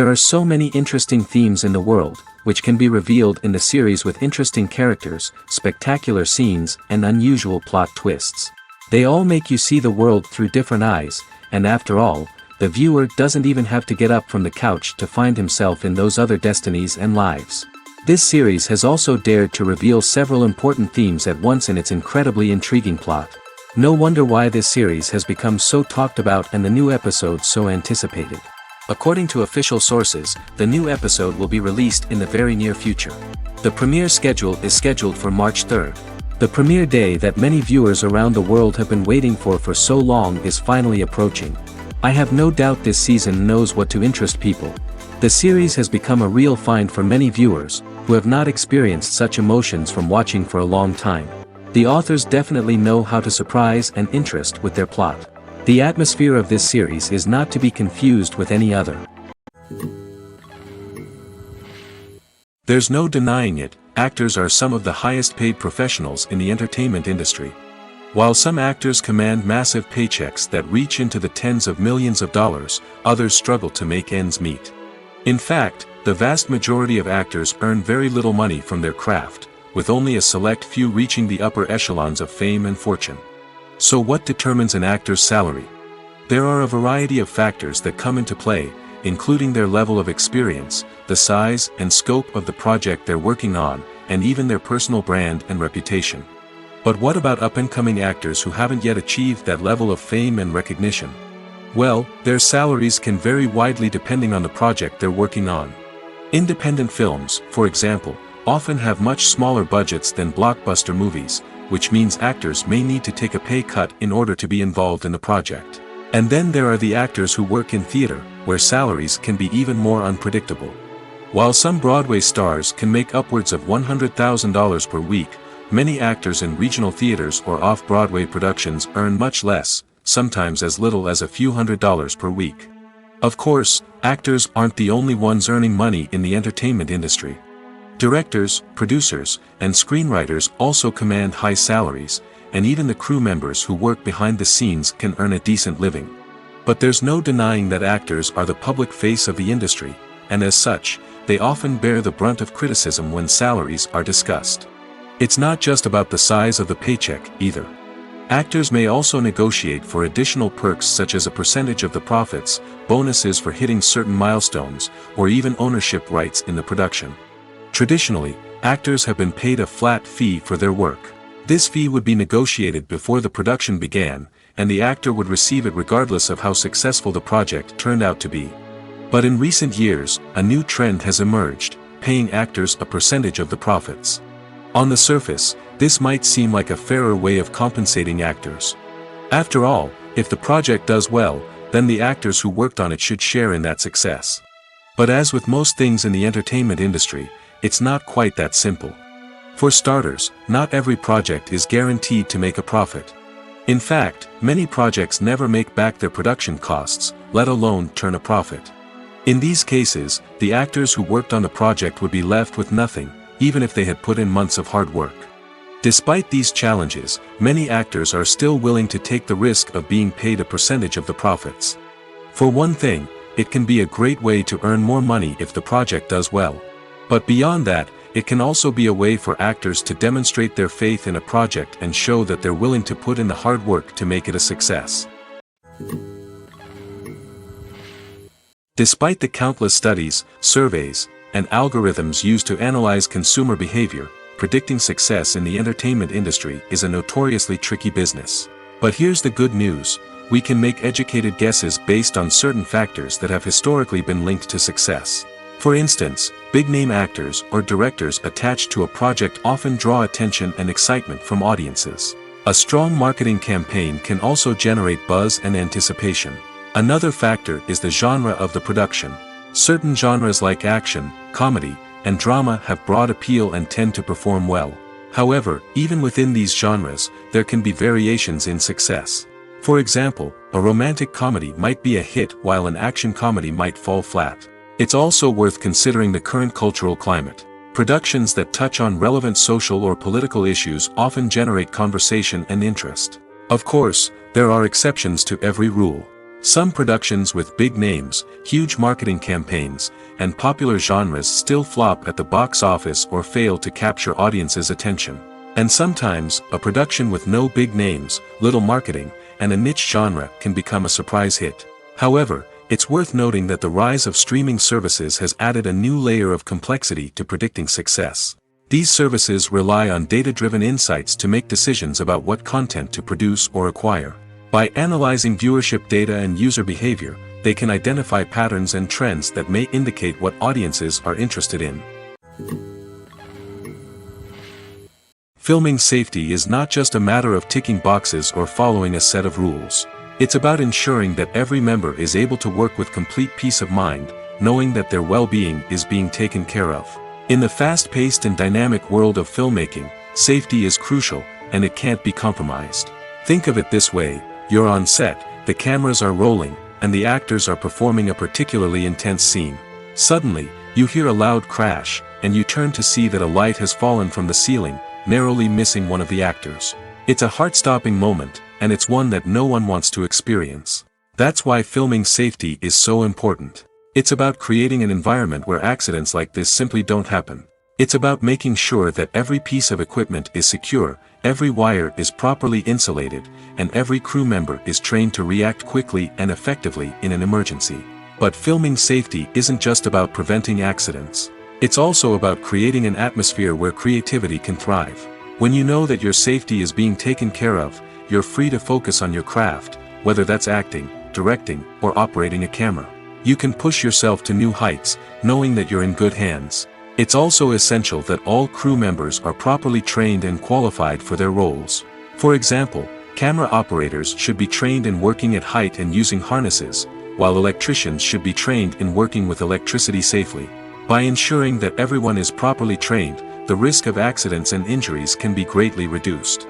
There are so many interesting themes in the world, which can be revealed in the series with interesting characters, spectacular scenes, and unusual plot twists. They all make you see the world through different eyes, and after all, the viewer doesn't even have to get up from the couch to find himself in those other destinies and lives. This series has also dared to reveal several important themes at once in its incredibly intriguing plot. No wonder why this series has become so talked about and the new episodes so anticipated. According to official sources, the new episode will be released in the very near future. The premiere schedule is scheduled for March 3rd. The premiere day that many viewers around the world have been waiting for so long is finally approaching. I have no doubt this season knows what to interest people. The series has become a real find for many viewers, who have not experienced such emotions from watching for a long time. The authors definitely know how to surprise and interest with their plot. The atmosphere of this series is not to be confused with any other. There's no denying it, actors are some of the highest paid professionals in the entertainment industry. While some actors command massive paychecks that reach into the tens of millions of dollars, others struggle to make ends meet. In fact, the vast majority of actors earn very little money from their craft, with only a select few reaching the upper echelons of fame and fortune. So what determines an actor's salary? There are a variety of factors that come into play, including their level of experience, the size and scope of the project they're working on, and even their personal brand and reputation. But what about up-and-coming actors who haven't yet achieved that level of fame and recognition? Well, their salaries can vary widely depending on the project they're working on. Independent films, for example, often have much smaller budgets than blockbuster movies, which means actors may need to take a pay cut in order to be involved in the project. And then there are the actors who work in theater, where salaries can be even more unpredictable. While some Broadway stars can make upwards of $100,000 per week, many actors in regional theaters or off-Broadway productions earn much less, sometimes as little as a few $100s per week. Of course, actors aren't the only ones earning money in the entertainment industry. Directors, producers, and screenwriters also command high salaries, and even the crew members who work behind the scenes can earn a decent living. But there's no denying that actors are the public face of the industry, and as such, they often bear the brunt of criticism when salaries are discussed. It's not just about the size of the paycheck, either. Actors may also negotiate for additional perks such as a percentage of the profits, bonuses for hitting certain milestones, or even ownership rights in the production. Traditionally, actors have been paid a flat fee for their work. This fee would be negotiated before the production began, and the actor would receive it regardless of how successful the project turned out to be. But in recent years, a new trend has emerged, paying actors a percentage of the profits. On the surface, this might seem like a fairer way of compensating actors. After all, if the project does well, then the actors who worked on it should share in that success. But as with most things in the entertainment industry, it's not quite that simple. For starters, not every project is guaranteed to make a profit. In fact, many projects never make back their production costs, let alone turn a profit. In these cases, the actors who worked on the project would be left with nothing, even if they had put in months of hard work. Despite these challenges, many actors are still willing to take the risk of being paid a percentage of the profits. For one thing, it can be a great way to earn more money if the project does well. But beyond that, it can also be a way for actors to demonstrate their faith in a project and show that they're willing to put in the hard work to make it a success. Despite the countless studies, surveys, and algorithms used to analyze consumer behavior, predicting success in the entertainment industry is a notoriously tricky business. But here's the good news: we can make educated guesses based on certain factors that have historically been linked to success. For instance, big-name actors or directors attached to a project often draw attention and excitement from audiences. A strong marketing campaign can also generate buzz and anticipation. Another factor is the genre of the production. Certain genres like action, comedy, and drama have broad appeal and tend to perform well. However, even within these genres, there can be variations in success. For example, a romantic comedy might be a hit while an action comedy might fall flat. It's also worth considering the current cultural climate. Productions that touch on relevant social or political issues often generate conversation and interest. Of course, there are exceptions to every rule. Some productions with big names, huge marketing campaigns, and popular genres still flop at the box office or fail to capture audiences' attention. And sometimes, a production with no big names, little marketing, and a niche genre can become a surprise hit. However, it's worth noting that the rise of streaming services has added a new layer of complexity to predicting success. These services rely on data-driven insights to make decisions about what content to produce or acquire. By analyzing viewership data and user behavior, they can identify patterns and trends that may indicate what audiences are interested in. Filming safety is not just a matter of ticking boxes or following a set of rules. It's about ensuring that every member is able to work with complete peace of mind, knowing that their well-being is being taken care of. In the fast-paced and dynamic world of filmmaking, safety is crucial, and it can't be compromised. Think of it this way: you're on set, the cameras are rolling, and the actors are performing a particularly intense scene. Suddenly, you hear a loud crash, and you turn to see that a light has fallen from the ceiling, narrowly missing one of the actors. It's a heart-stopping moment, and it's one that no one wants to experience. That's why filming safety is so important. It's about creating an environment where accidents like this simply don't happen. It's about making sure that every piece of equipment is secure, every wire is properly insulated, and every crew member is trained to react quickly and effectively in an emergency. But filming safety isn't just about preventing accidents. It's also about creating an atmosphere where creativity can thrive. When you know that your safety is being taken care of, you're free to focus on your craft, whether that's acting, directing, or operating a camera. You can push yourself to new heights, knowing that you're in good hands. It's also essential that all crew members are properly trained and qualified for their roles. For example, camera operators should be trained in working at height and using harnesses, while electricians should be trained in working with electricity safely. By ensuring that everyone is properly trained, the risk of accidents and injuries can be greatly reduced.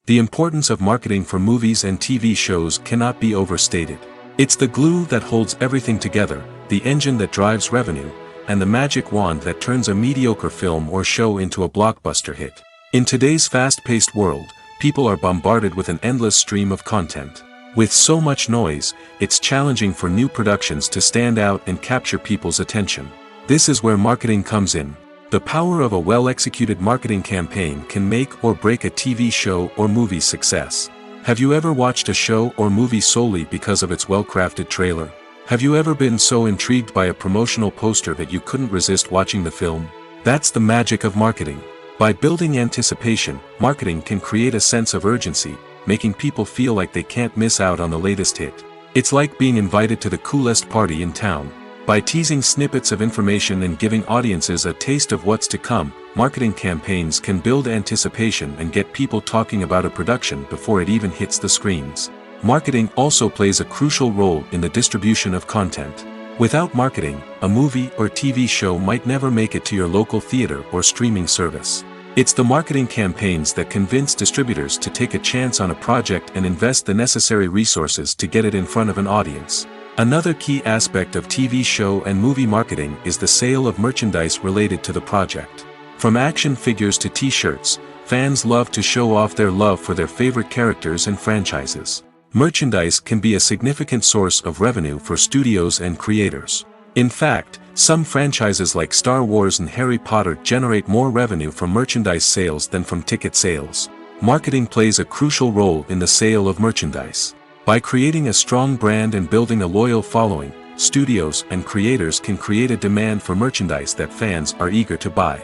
The importance of marketing for movies and TV shows cannot be overstated. It's the glue that holds everything together, the engine that drives revenue, and the magic wand that turns a mediocre film or show into a blockbuster hit. In today's fast-paced world, people are bombarded with an endless stream of content. With so much noise, it's challenging for new productions to stand out and capture people's attention. This is where marketing comes in. The power of a well-executed marketing campaign can make or break a TV show or movie's success. Have you ever watched a show or movie solely because of its well-crafted trailer? Have you ever been so intrigued by a promotional poster that you couldn't resist watching the film? That's the magic of marketing. By building anticipation, marketing can create a sense of urgency, making people feel like they can't miss out on the latest hit. It's like being invited to the coolest party in town. By teasing snippets of information and giving audiences a taste of what's to come, marketing campaigns can build anticipation and get people talking about a production before it even hits the screens. Marketing also plays a crucial role in the distribution of content. Without marketing, a movie or TV show might never make it to your local theater or streaming service. It's the marketing campaigns that convince distributors to take a chance on a project and invest the necessary resources to get it in front of an audience. Another key aspect of TV show and movie marketing is the sale of merchandise related to the project. From action figures to t-shirts, fans love to show off their love for their favorite characters and franchises. Merchandise can be a significant source of revenue for studios and creators. In fact, some franchises like Star Wars and Harry Potter generate more revenue from merchandise sales than from ticket sales. Marketing plays a crucial role in the sale of merchandise. By creating a strong brand and building a loyal following, studios and creators can create a demand for merchandise that fans are eager to buy.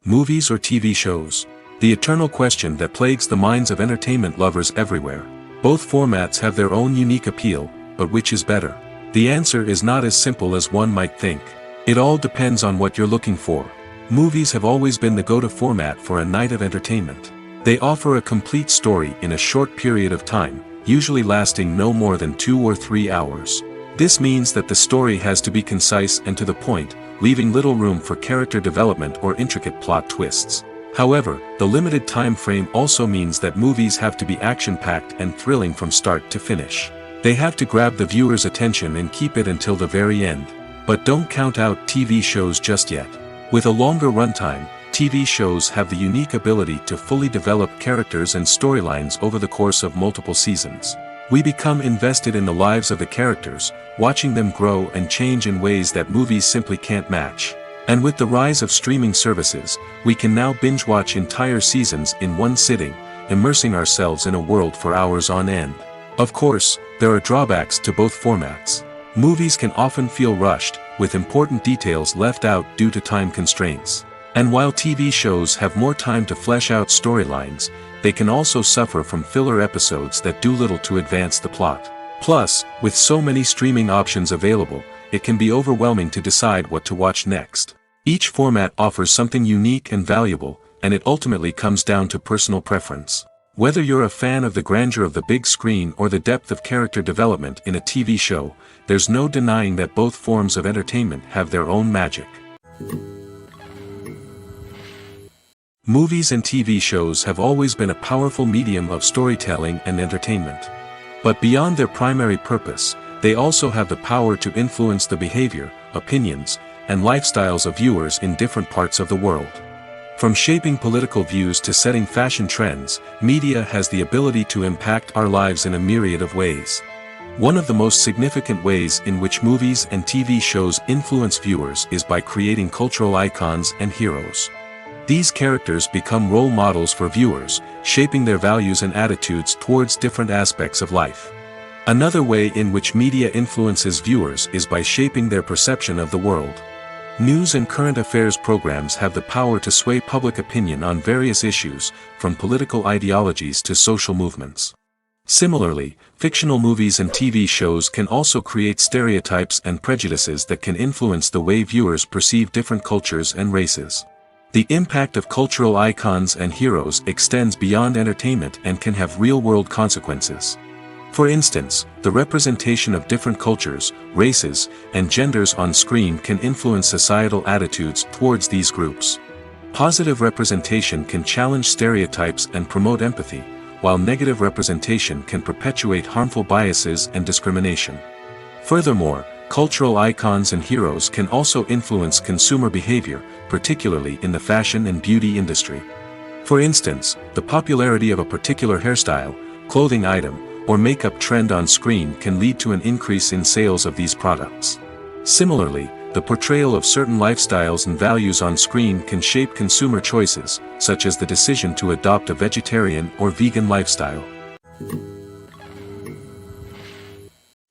Movies or TV shows? The eternal question that plagues the minds of entertainment lovers everywhere. Both formats have their own unique appeal, but which is better? The answer is not as simple as one might think. It all depends on what you're looking for. Movies have always been the go-to format for a night of entertainment. They offer a complete story in a short period of time, usually lasting no more than 2 or 3 hours. This means that the story has to be concise and to the point, leaving little room for character development or intricate plot twists. However, the limited time frame also means that movies have to be action-packed and thrilling from start to finish. They have to grab the viewer's attention and keep it until the very end. But don't count out TV shows just yet. With a longer runtime, TV shows have the unique ability to fully develop characters and storylines over the course of multiple seasons. We become invested in the lives of the characters, watching them grow and change in ways that movies simply can't match. And with the rise of streaming services, we can now binge-watch entire seasons in one sitting, immersing ourselves in a world for hours on end. Of course, there are drawbacks to both formats. Movies can often feel rushed, with important details left out due to time constraints. And while TV shows have more time to flesh out storylines, they can also suffer from filler episodes that do little to advance the plot. Plus, with so many streaming options available, it can be overwhelming to decide what to watch next. Each format offers something unique and valuable, and it ultimately comes down to personal preference. Whether you're a fan of the grandeur of the big screen or the depth of character development in a TV show, there's no denying that both forms of entertainment have their own magic. Movies and TV shows have always been a powerful medium of storytelling and entertainment. But beyond their primary purpose, they also have the power to influence the behavior, opinions, and lifestyles of viewers in different parts of the world. From shaping political views to setting fashion trends, media has the ability to impact our lives in a myriad of ways. One of the most significant ways in which movies and TV shows influence viewers is by creating cultural icons and heroes. These characters become role models for viewers, shaping their values and attitudes towards different aspects of life. Another way in which media influences viewers is by shaping their perception of the world. News and current affairs programs have the power to sway public opinion on various issues, from political ideologies to social movements. Similarly, fictional movies and TV shows can also create stereotypes and prejudices that can influence the way viewers perceive different cultures and races. The impact of cultural icons and heroes extends beyond entertainment and can have real-world consequences. For instance, the representation of different cultures, races, and genders on screen can influence societal attitudes towards these groups. Positive representation can challenge stereotypes and promote empathy, while negative representation can perpetuate harmful biases and discrimination. Furthermore, cultural icons and heroes can also influence consumer behavior, particularly in the fashion and beauty industry. For instance, the popularity of a particular hairstyle, clothing item, or makeup trend on screen can lead to an increase in sales of these products. Similarly, the portrayal of certain lifestyles and values on screen can shape consumer choices, such as the decision to adopt a vegetarian or vegan lifestyle.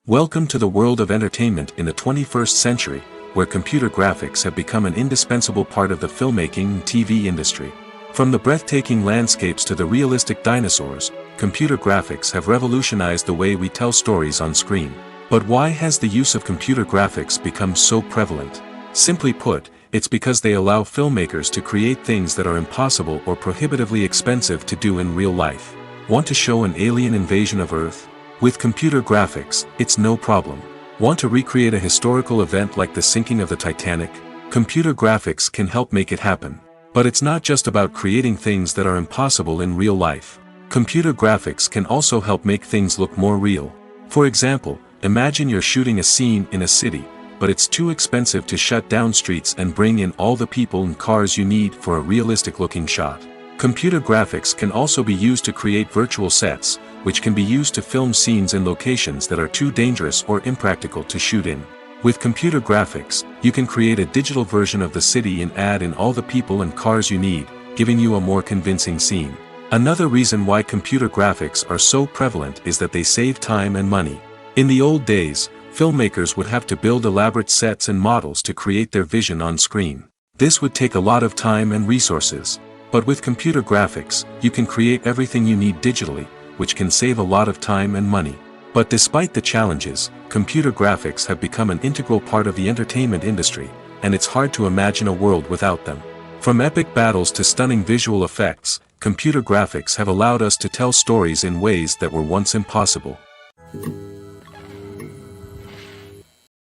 Welcome to the world of entertainment in the 21st century, where computer graphics have become an indispensable part of the filmmaking and TV industry. From the breathtaking landscapes to the realistic dinosaurs, computer graphics have revolutionized the way we tell stories on screen. But why has the use of computer graphics become so prevalent? Simply put, it's because they allow filmmakers to create things that are impossible or prohibitively expensive to do in real life. Want to show an alien invasion of Earth? With computer graphics, it's no problem. Want to recreate a historical event like the sinking of the Titanic? Computer graphics can help make it happen. But it's not just about creating things that are impossible in real life. Computer graphics can also help make things look more real. For example, imagine you're shooting a scene in a city, but it's too expensive to shut down streets and bring in all the people and cars you need for a realistic-looking shot. Computer graphics can also be used to create virtual sets, which can be used to film scenes in locations that are too dangerous or impractical to shoot in. With computer graphics, you can create a digital version of the city and add in all the people and cars you need, giving you a more convincing scene. Another reason why computer graphics are so prevalent is that they save time and money. In the old days, filmmakers would have to build elaborate sets and models to create their vision on screen. This would take a lot of time and resources. But with computer graphics, you can create everything you need digitally, which can save a lot of time and money. But despite the challenges, computer graphics have become an integral part of the entertainment industry, and it's hard to imagine a world without them. From epic battles to stunning visual effects, computer graphics have allowed us to tell stories in ways that were once impossible.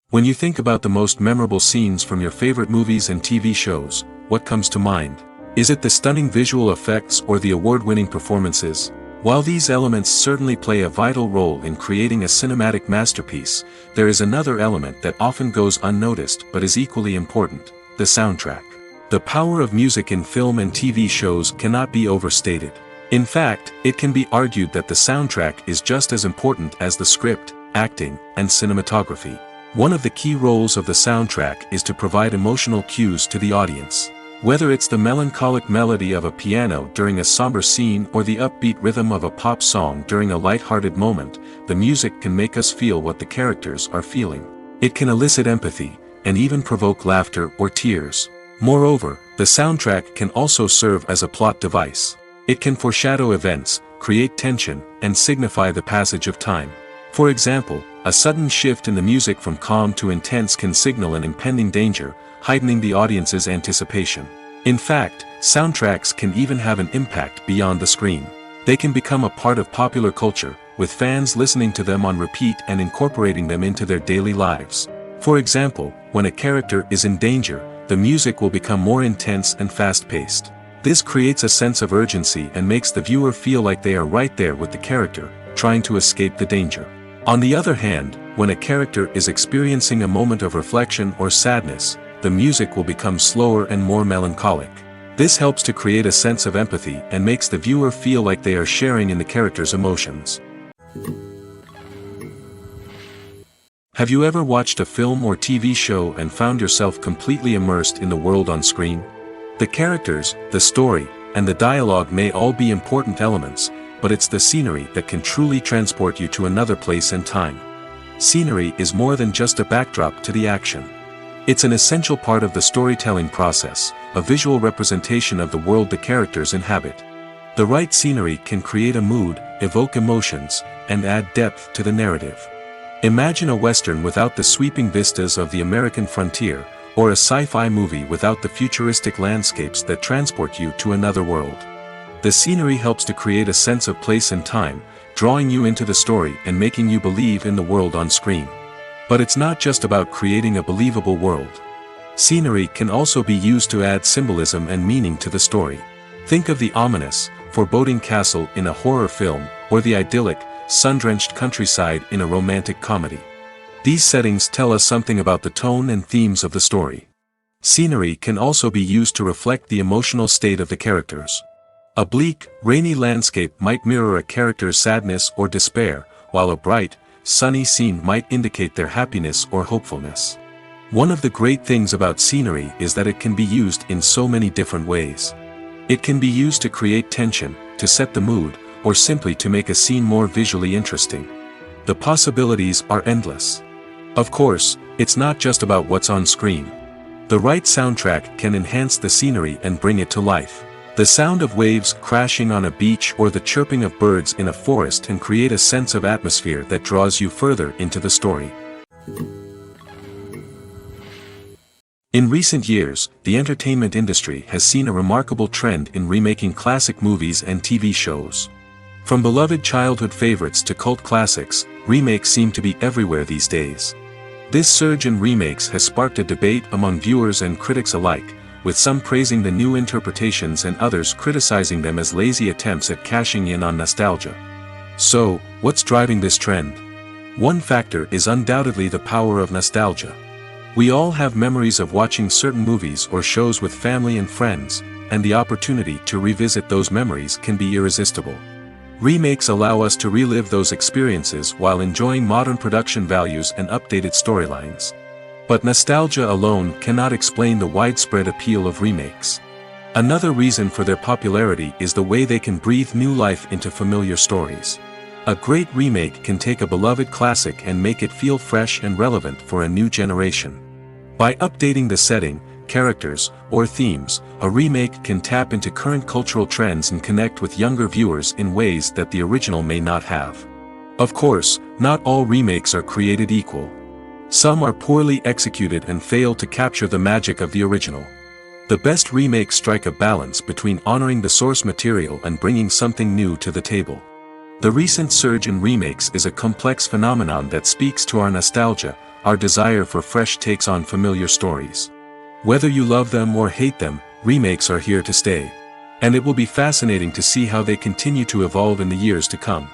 When you think about the most memorable scenes from your favorite movies and TV shows, what comes to mind? Is it the stunning visual effects or the award-winning performances? While these elements certainly play a vital role in creating a cinematic masterpiece, there is another element that often goes unnoticed but is equally important: the soundtrack. The The power of music in film and TV shows cannot be overstated. In fact, it can be argued that the soundtrack is just as important as the script, acting, and cinematography. One of the key roles of the soundtrack is to provide emotional cues to the audience. Whether it's the melancholic melody of a piano during a somber scene or the upbeat rhythm of a pop song during a light-hearted moment, the music can make us feel what the characters are feeling. It can elicit empathy, and even provoke laughter or tears. Moreover, the soundtrack can also serve as a plot device. It can foreshadow events, create tension, and signify the passage of time. For example, a sudden shift in the music from calm to intense can signal an impending danger, heightening the audience's anticipation. In fact, soundtracks can even have an impact beyond the screen. They can become a part of popular culture, with fans listening to them on repeat and incorporating them into their daily lives. For example, when a character is in danger, the music will become more intense and fast-paced. This creates a sense of urgency and makes the viewer feel like they are right there with the character, trying to escape the danger. On the other hand, when a character is experiencing a moment of reflection or sadness, the music will become slower and more melancholic. This helps to create a sense of empathy and makes the viewer feel like they are sharing in the character's emotions. Have you ever watched a film or TV show and found yourself completely immersed in the world on screen? The characters, the story, and the dialogue may all be important elements, but it's the scenery that can truly transport you to another place and time. Scenery is more than just a backdrop to the action. It's an essential part of the storytelling process, a visual representation of the world the characters inhabit. The right scenery can create a mood, evoke emotions, and add depth to the narrative. Imagine a Western without the sweeping vistas of the American frontier, or a sci-fi movie without the futuristic landscapes that transport you to another world. The scenery helps to create a sense of place and time, drawing you into the story and making you believe in the world on screen. But it's not just about creating a believable world. Scenery can also be used to add symbolism and meaning to the story. Think of the ominous, foreboding castle in a horror film, or the idyllic, sun-drenched countryside in a romantic comedy. These settings tell us something about the tone and themes of the story. Scenery can also be used to reflect the emotional state of the characters. A bleak, rainy landscape might mirror a character's sadness or despair, while a bright, sunny scene might indicate their happiness or hopefulness. One of the great things about scenery is that it can be used in so many different ways. It can be used to create tension, to set the mood, or simply to make a scene more visually interesting. The possibilities are endless. Of course, it's not just about what's on screen. The right soundtrack can enhance the scenery and bring it to life. The sound of waves crashing on a beach or the chirping of birds in a forest can create a sense of atmosphere that draws you further into the story. In recent years, the entertainment industry has seen a remarkable trend in remaking classic movies and TV shows. From beloved childhood favorites to cult classics, remakes seem to be everywhere these days. This surge in remakes has sparked a debate among viewers and critics alike, with some praising the new interpretations and others criticizing them as lazy attempts at cashing in on nostalgia. So, what's driving this trend? One factor is undoubtedly the power of nostalgia. We all have memories of watching certain movies or shows with family and friends, and the opportunity to revisit those memories can be irresistible. Remakes allow us to relive those experiences while enjoying modern production values and updated storylines. But nostalgia alone cannot explain the widespread appeal of remakes. Another reason for their popularity is the way they can breathe new life into familiar stories. A great remake can take a beloved classic and make it feel fresh and relevant for a new generation. By updating the setting, characters, or themes, a remake can tap into current cultural trends and connect with younger viewers in ways that the original may not have. Of course, not all remakes are created equal. Some are poorly executed and fail to capture the magic of the original. The best remakes strike a balance between honoring the source material and bringing something new to the table. The recent surge in remakes is a complex phenomenon that speaks to our nostalgia, our desire for fresh takes on familiar stories. Whether you love them or hate them, remakes are here to stay. And it will be fascinating to see how they continue to evolve in the years to come.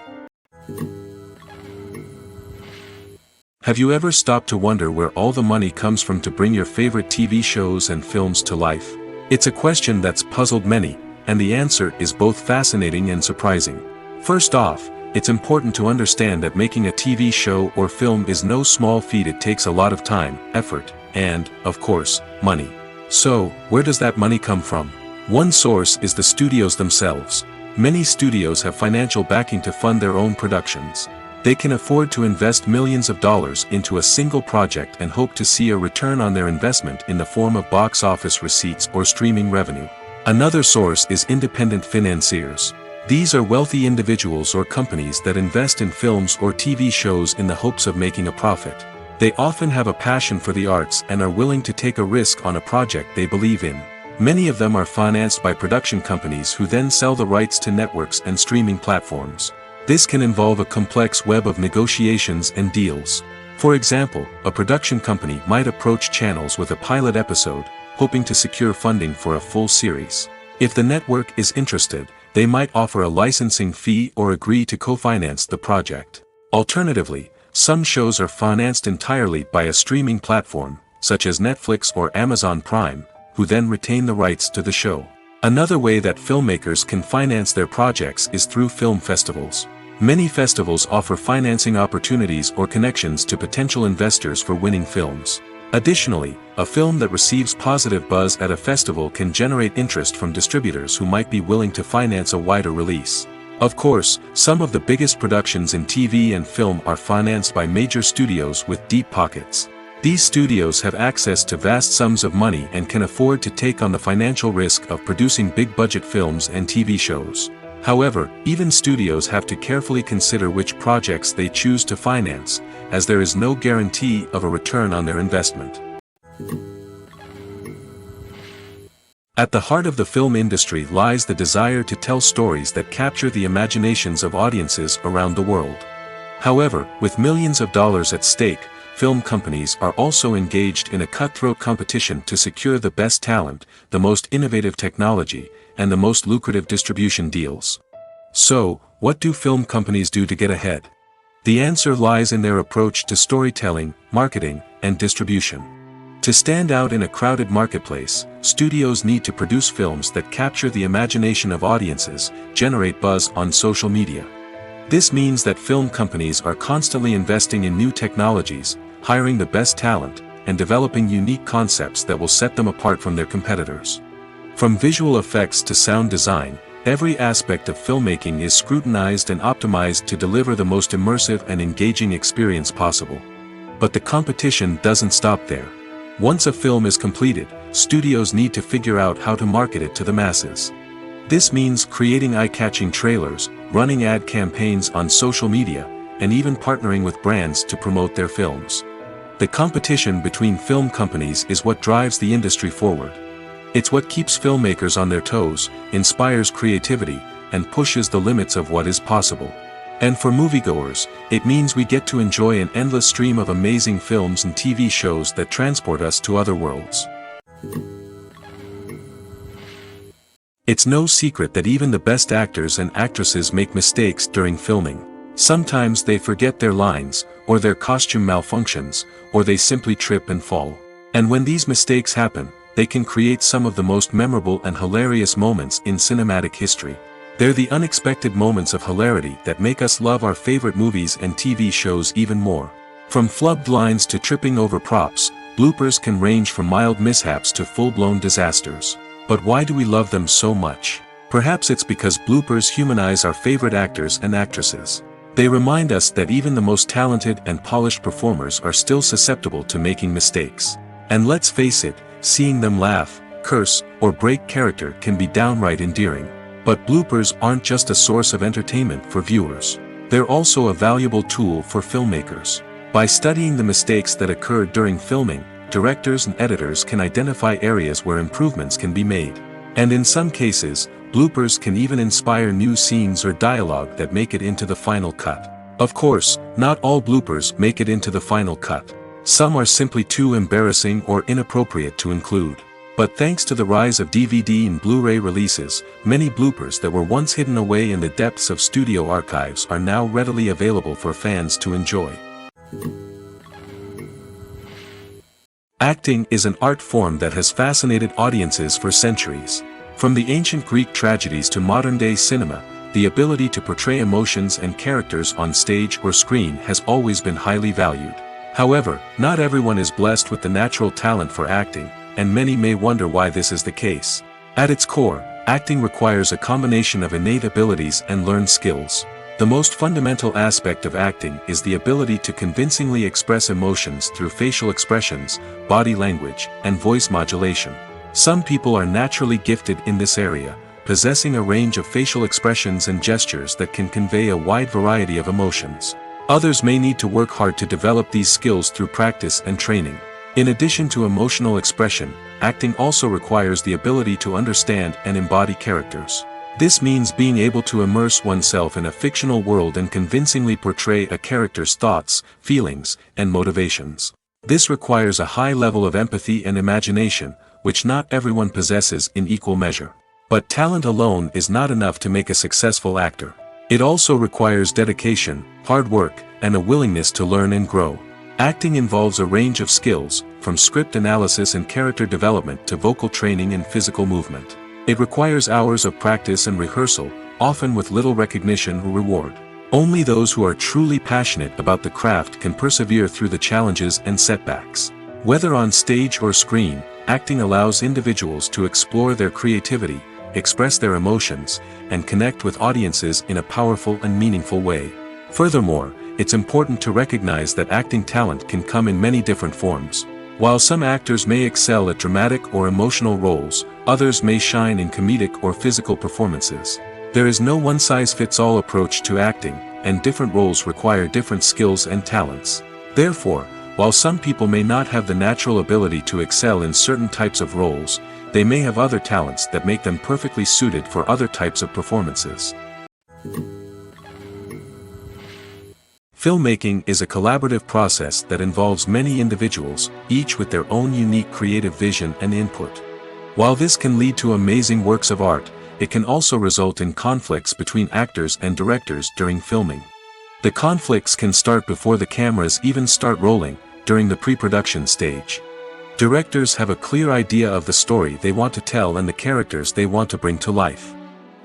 Have you ever stopped to wonder where all the money comes from to bring your favorite TV shows and films to life? It's a question that's puzzled many, and the answer is both fascinating and surprising. First off, it's important to understand that making a TV show or film is no small feat. It takes a lot of time, effort, and, of course, money. So, where does that money come from? One source is the studios themselves. Many studios have financial backing to fund their own productions. They can afford to invest millions of dollars into a single project and hope to see a return on their investment in the form of box office receipts or streaming revenue. Another source is independent financiers. These are wealthy individuals or companies that invest in films or TV shows in the hopes of making a profit. They often have a passion for the arts and are willing to take a risk on a project they believe in. Many of them are financed by production companies who then sell the rights to networks and streaming platforms. This can involve a complex web of negotiations and deals. For example, a production company might approach channels with a pilot episode, hoping to secure funding for a full series. If the network is interested, they might offer a licensing fee or agree to co-finance the project. Alternatively, some shows are financed entirely by a streaming platform, such as Netflix or Amazon Prime, who then retain the rights to the show. Another way that filmmakers can finance their projects is through film festivals. Many festivals offer financing opportunities or connections to potential investors for winning films. Additionally, a film that receives positive buzz at a festival can generate interest from distributors who might be willing to finance a wider release. Of course, some of the biggest productions in TV and film are financed by major studios with deep pockets. These studios have access to vast sums of money and can afford to take on the financial risk of producing big-budget films and TV shows. However, even studios have to carefully consider which projects they choose to finance, as there is no guarantee of a return on their investment. At the heart of the film industry lies the desire to tell stories that capture the imaginations of audiences around the world. However, with millions of dollars at stake, film companies are also engaged in a cutthroat competition to secure the best talent, the most innovative technology, and the most lucrative distribution deals. So, what do film companies do to get ahead? The answer lies in their approach to storytelling, marketing, and distribution. To stand out in a crowded marketplace, studios need to produce films that capture the imagination of audiences, generate buzz on social media. This means that film companies are constantly investing in new technologies, hiring the best talent, and developing unique concepts that will set them apart from their competitors. From visual effects to sound design, every aspect of filmmaking is scrutinized and optimized to deliver the most immersive and engaging experience possible. But the competition doesn't stop there. Once a film is completed, studios need to figure out how to market it to the masses. This means creating eye-catching trailers, running ad campaigns on social media, and even partnering with brands to promote their films. The competition between film companies is what drives the industry forward. It's what keeps filmmakers on their toes, inspires creativity, and pushes the limits of what is possible. And for moviegoers, it means we get to enjoy an endless stream of amazing films and TV shows that transport us to other worlds. It's no secret that even the best actors and actresses make mistakes during filming. Sometimes they forget their lines, or their costume malfunctions, or they simply trip and fall. And when these mistakes happen, they can create some of the most memorable and hilarious moments in cinematic history. They're the unexpected moments of hilarity that make us love our favorite movies and TV shows even more. From flubbed lines to tripping over props, bloopers can range from mild mishaps to full-blown disasters. But why do we love them so much? Perhaps it's because bloopers humanize our favorite actors and actresses. They remind us that even the most talented and polished performers are still susceptible to making mistakes. And let's face it, seeing them laugh, curse, or break character can be downright endearing. But bloopers aren't just a source of entertainment for viewers. They're also a valuable tool for filmmakers. By studying the mistakes that occurred during filming, directors and editors can identify areas where improvements can be made. And in some cases, bloopers can even inspire new scenes or dialogue that make it into the final cut. Of course, not all bloopers make it into the final cut. Some are simply too embarrassing or inappropriate to include. But thanks to the rise of DVD and Blu-ray releases, many bloopers that were once hidden away in the depths of studio archives are now readily available for fans to enjoy. Acting is an art form that has fascinated audiences for centuries. From the ancient Greek tragedies to modern-day cinema, the ability to portray emotions and characters on stage or screen has always been highly valued. However, not everyone is blessed with the natural talent for acting, and many may wonder why this is the case. At its core, acting requires a combination of innate abilities and learned skills. The most fundamental aspect of acting is the ability to convincingly express emotions through facial expressions, body language, and voice modulation. Some people are naturally gifted in this area, possessing a range of facial expressions and gestures that can convey a wide variety of emotions. Others may need to work hard to develop these skills through practice and training. In addition to emotional expression, acting also requires the ability to understand and embody characters. This means being able to immerse oneself in a fictional world and convincingly portray a character's thoughts, feelings, and motivations. This requires a high level of empathy and imagination, which not everyone possesses in equal measure. But talent alone is not enough to make a successful actor. It also requires dedication, hard work, and a willingness to learn and grow. Acting involves a range of skills, from script analysis and character development to vocal training and physical movement. It requires hours of practice and rehearsal, often with little recognition or reward. Only those who are truly passionate about the craft can persevere through the challenges and setbacks. Whether on stage or screen, acting allows individuals to explore their creativity, express their emotions, and connect with audiences in a powerful and meaningful way. Furthermore, it's important to recognize that acting talent can come in many different forms. While some actors may excel at dramatic or emotional roles, others may shine in comedic or physical performances. There is no one-size-fits-all approach to acting, and different roles require different skills and talents. Therefore, while some people may not have the natural ability to excel in certain types of roles, they may have other talents that make them perfectly suited for other types of performances. Filmmaking is a collaborative process that involves many individuals, each with their own unique creative vision and input. While this can lead to amazing works of art, it can also result in conflicts between actors and directors during filming. The conflicts can start before the cameras even start rolling, during the pre-production stage. Directors have a clear idea of the story they want to tell and the characters they want to bring to life.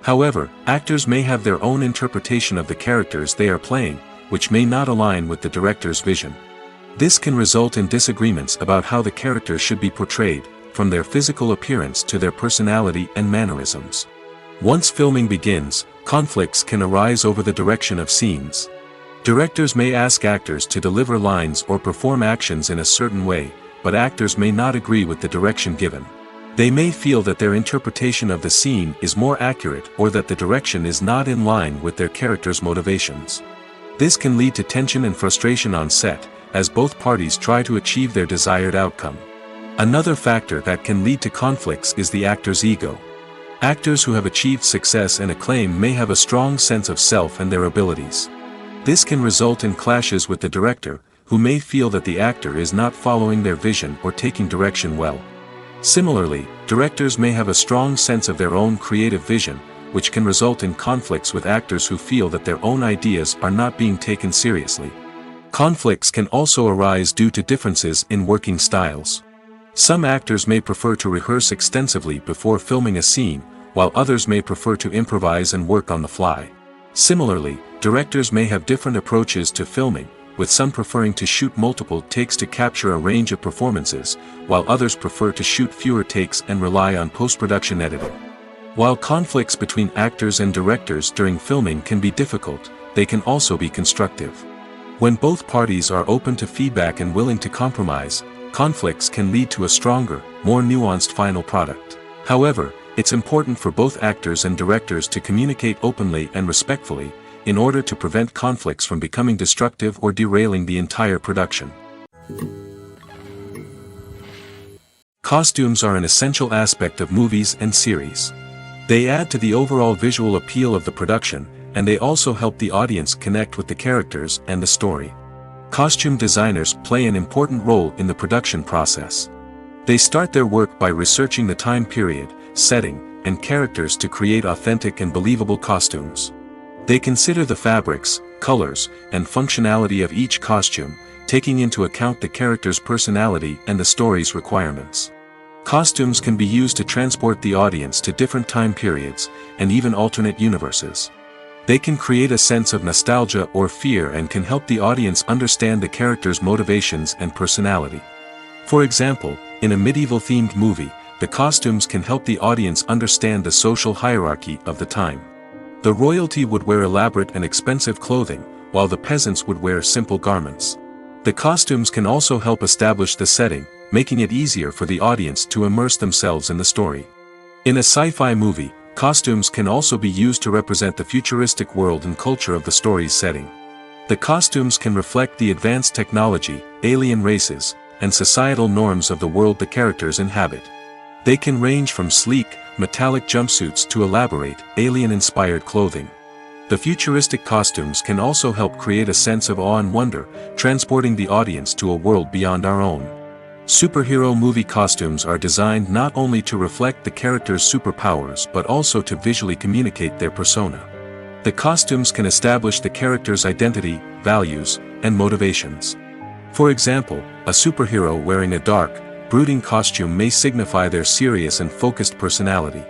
However, actors may have their own interpretation of the characters they are playing, which may not align with the director's vision. This can result in disagreements about how the characters should be portrayed, from their physical appearance to their personality and mannerisms. Once filming begins, conflicts can arise over the direction of scenes. Directors may ask actors to deliver lines or perform actions in a certain way, but actors may not agree with the direction given. They may feel that their interpretation of the scene is more accurate or that the direction is not in line with their character's motivations. This can lead to tension and frustration on set, as both parties try to achieve their desired outcome. Another factor that can lead to conflicts is the actor's ego. Actors who have achieved success and acclaim may have a strong sense of self and their abilities. This can result in clashes with the director, who may feel that the actor is not following their vision or taking direction well. Similarly, directors may have a strong sense of their own creative vision, which can result in conflicts with actors who feel that their own ideas are not being taken seriously. Conflicts can also arise due to differences in working styles. Some actors may prefer to rehearse extensively before filming a scene, while others may prefer to improvise and work on the fly. Similarly, directors may have different approaches to filming, with some preferring to shoot multiple takes to capture a range of performances, while others prefer to shoot fewer takes and rely on post-production editing. While conflicts between actors and directors during filming can be difficult, they can also be constructive. When both parties are open to feedback and willing to compromise, conflicts can lead to a stronger, more nuanced final product. However, it's important for both actors and directors to communicate openly and respectfully, in order to prevent conflicts from becoming destructive or derailing the entire production. Costumes are an essential aspect of movies and series. They add to the overall visual appeal of the production, and they also help the audience connect with the characters and the story. Costume designers play an important role in the production process. They start their work by researching the time period, setting, and characters to create authentic and believable costumes. They consider the fabrics, colors, and functionality of each costume, taking into account the character's personality and the story's requirements. Costumes can be used to transport the audience to different time periods, and even alternate universes. They can create a sense of nostalgia or fear and can help the audience understand the character's motivations and personality. For example, in a medieval-themed movie, the costumes can help the audience understand the social hierarchy of the time. The royalty would wear elaborate and expensive clothing, while the peasants would wear simple garments. The costumes can also help establish the setting, making it easier for the audience to immerse themselves in the story. In a sci-fi movie, costumes can also be used to represent the futuristic world and culture of the story's setting. The costumes can reflect the advanced technology, alien races, and societal norms of the world the characters inhabit. They can range from sleek, metallic jumpsuits to elaborate, alien-inspired clothing. The futuristic costumes can also help create a sense of awe and wonder, transporting the audience to a world beyond our own. Superhero movie costumes are designed not only to reflect the character's superpowers but also to visually communicate their persona. The costumes can establish the character's identity, values, and motivations. For example, a superhero wearing a dark, brooding costume may signify their serious and focused personality.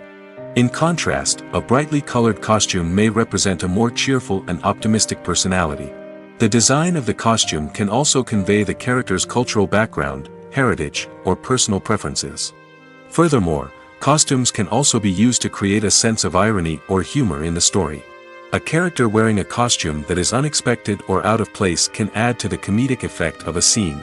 In contrast, a brightly colored costume may represent a more cheerful and optimistic personality. The design of the costume can also convey the character's cultural background, heritage, or personal preferences. Furthermore, costumes can also be used to create a sense of irony or humor in the story. A character wearing a costume that is unexpected or out of place can add to the comedic effect of a scene.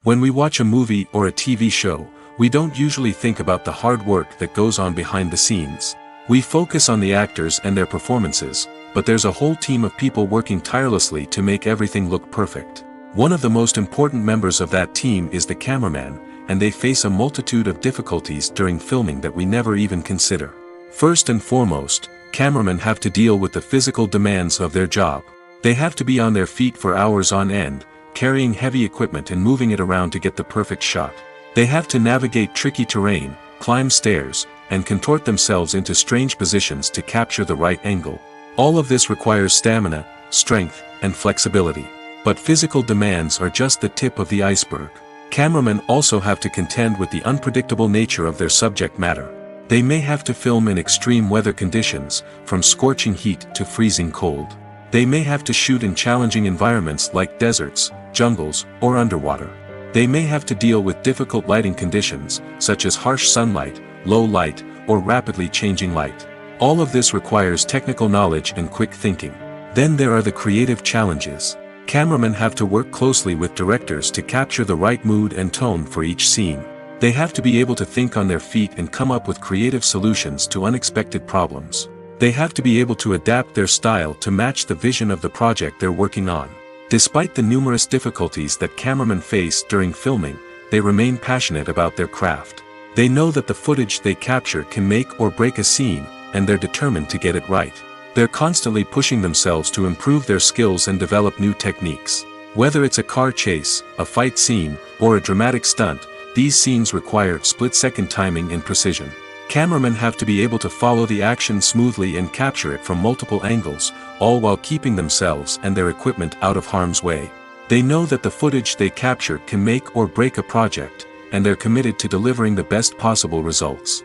When we watch a movie or a TV show, we don't usually think about the hard work that goes on behind the scenes. We focus on the actors and their performances, but there's a whole team of people working tirelessly to make everything look perfect. One of the most important members of that team is the cameraman, and they face a multitude of difficulties during filming that we never even consider. First and foremost, cameramen have to deal with the physical demands of their job. They have to be on their feet for hours on end, carrying heavy equipment and moving it around to get the perfect shot. They have to navigate tricky terrain, climb stairs, and contort themselves into strange positions to capture the right angle. All of this requires stamina, strength, and flexibility. But physical demands are just the tip of the iceberg. Cameramen also have to contend with the unpredictable nature of their subject matter. They may have to film in extreme weather conditions, from scorching heat to freezing cold. They may have to shoot in challenging environments like deserts, jungles, or underwater. They may have to deal with difficult lighting conditions, such as harsh sunlight, low light, or rapidly changing light. All of this requires technical knowledge and quick thinking. Then there are the creative challenges. Cameramen have to work closely with directors to capture the right mood and tone for each scene. They have to be able to think on their feet and come up with creative solutions to unexpected problems. They have to be able to adapt their style to match the vision of the project they're working on. Despite the numerous difficulties that cameramen face during filming, they remain passionate about their craft. They know that the footage they capture can make or break a scene, and they're determined to get it right. They're constantly pushing themselves to improve their skills and develop new techniques. Whether it's a car chase, a fight scene, or a dramatic stunt, these scenes require split-second timing and precision. Cameramen have to be able to follow the action smoothly and capture it from multiple angles, all while keeping themselves and their equipment out of harm's way. They know that the footage they capture can make or break a project, and they're committed to delivering the best possible results.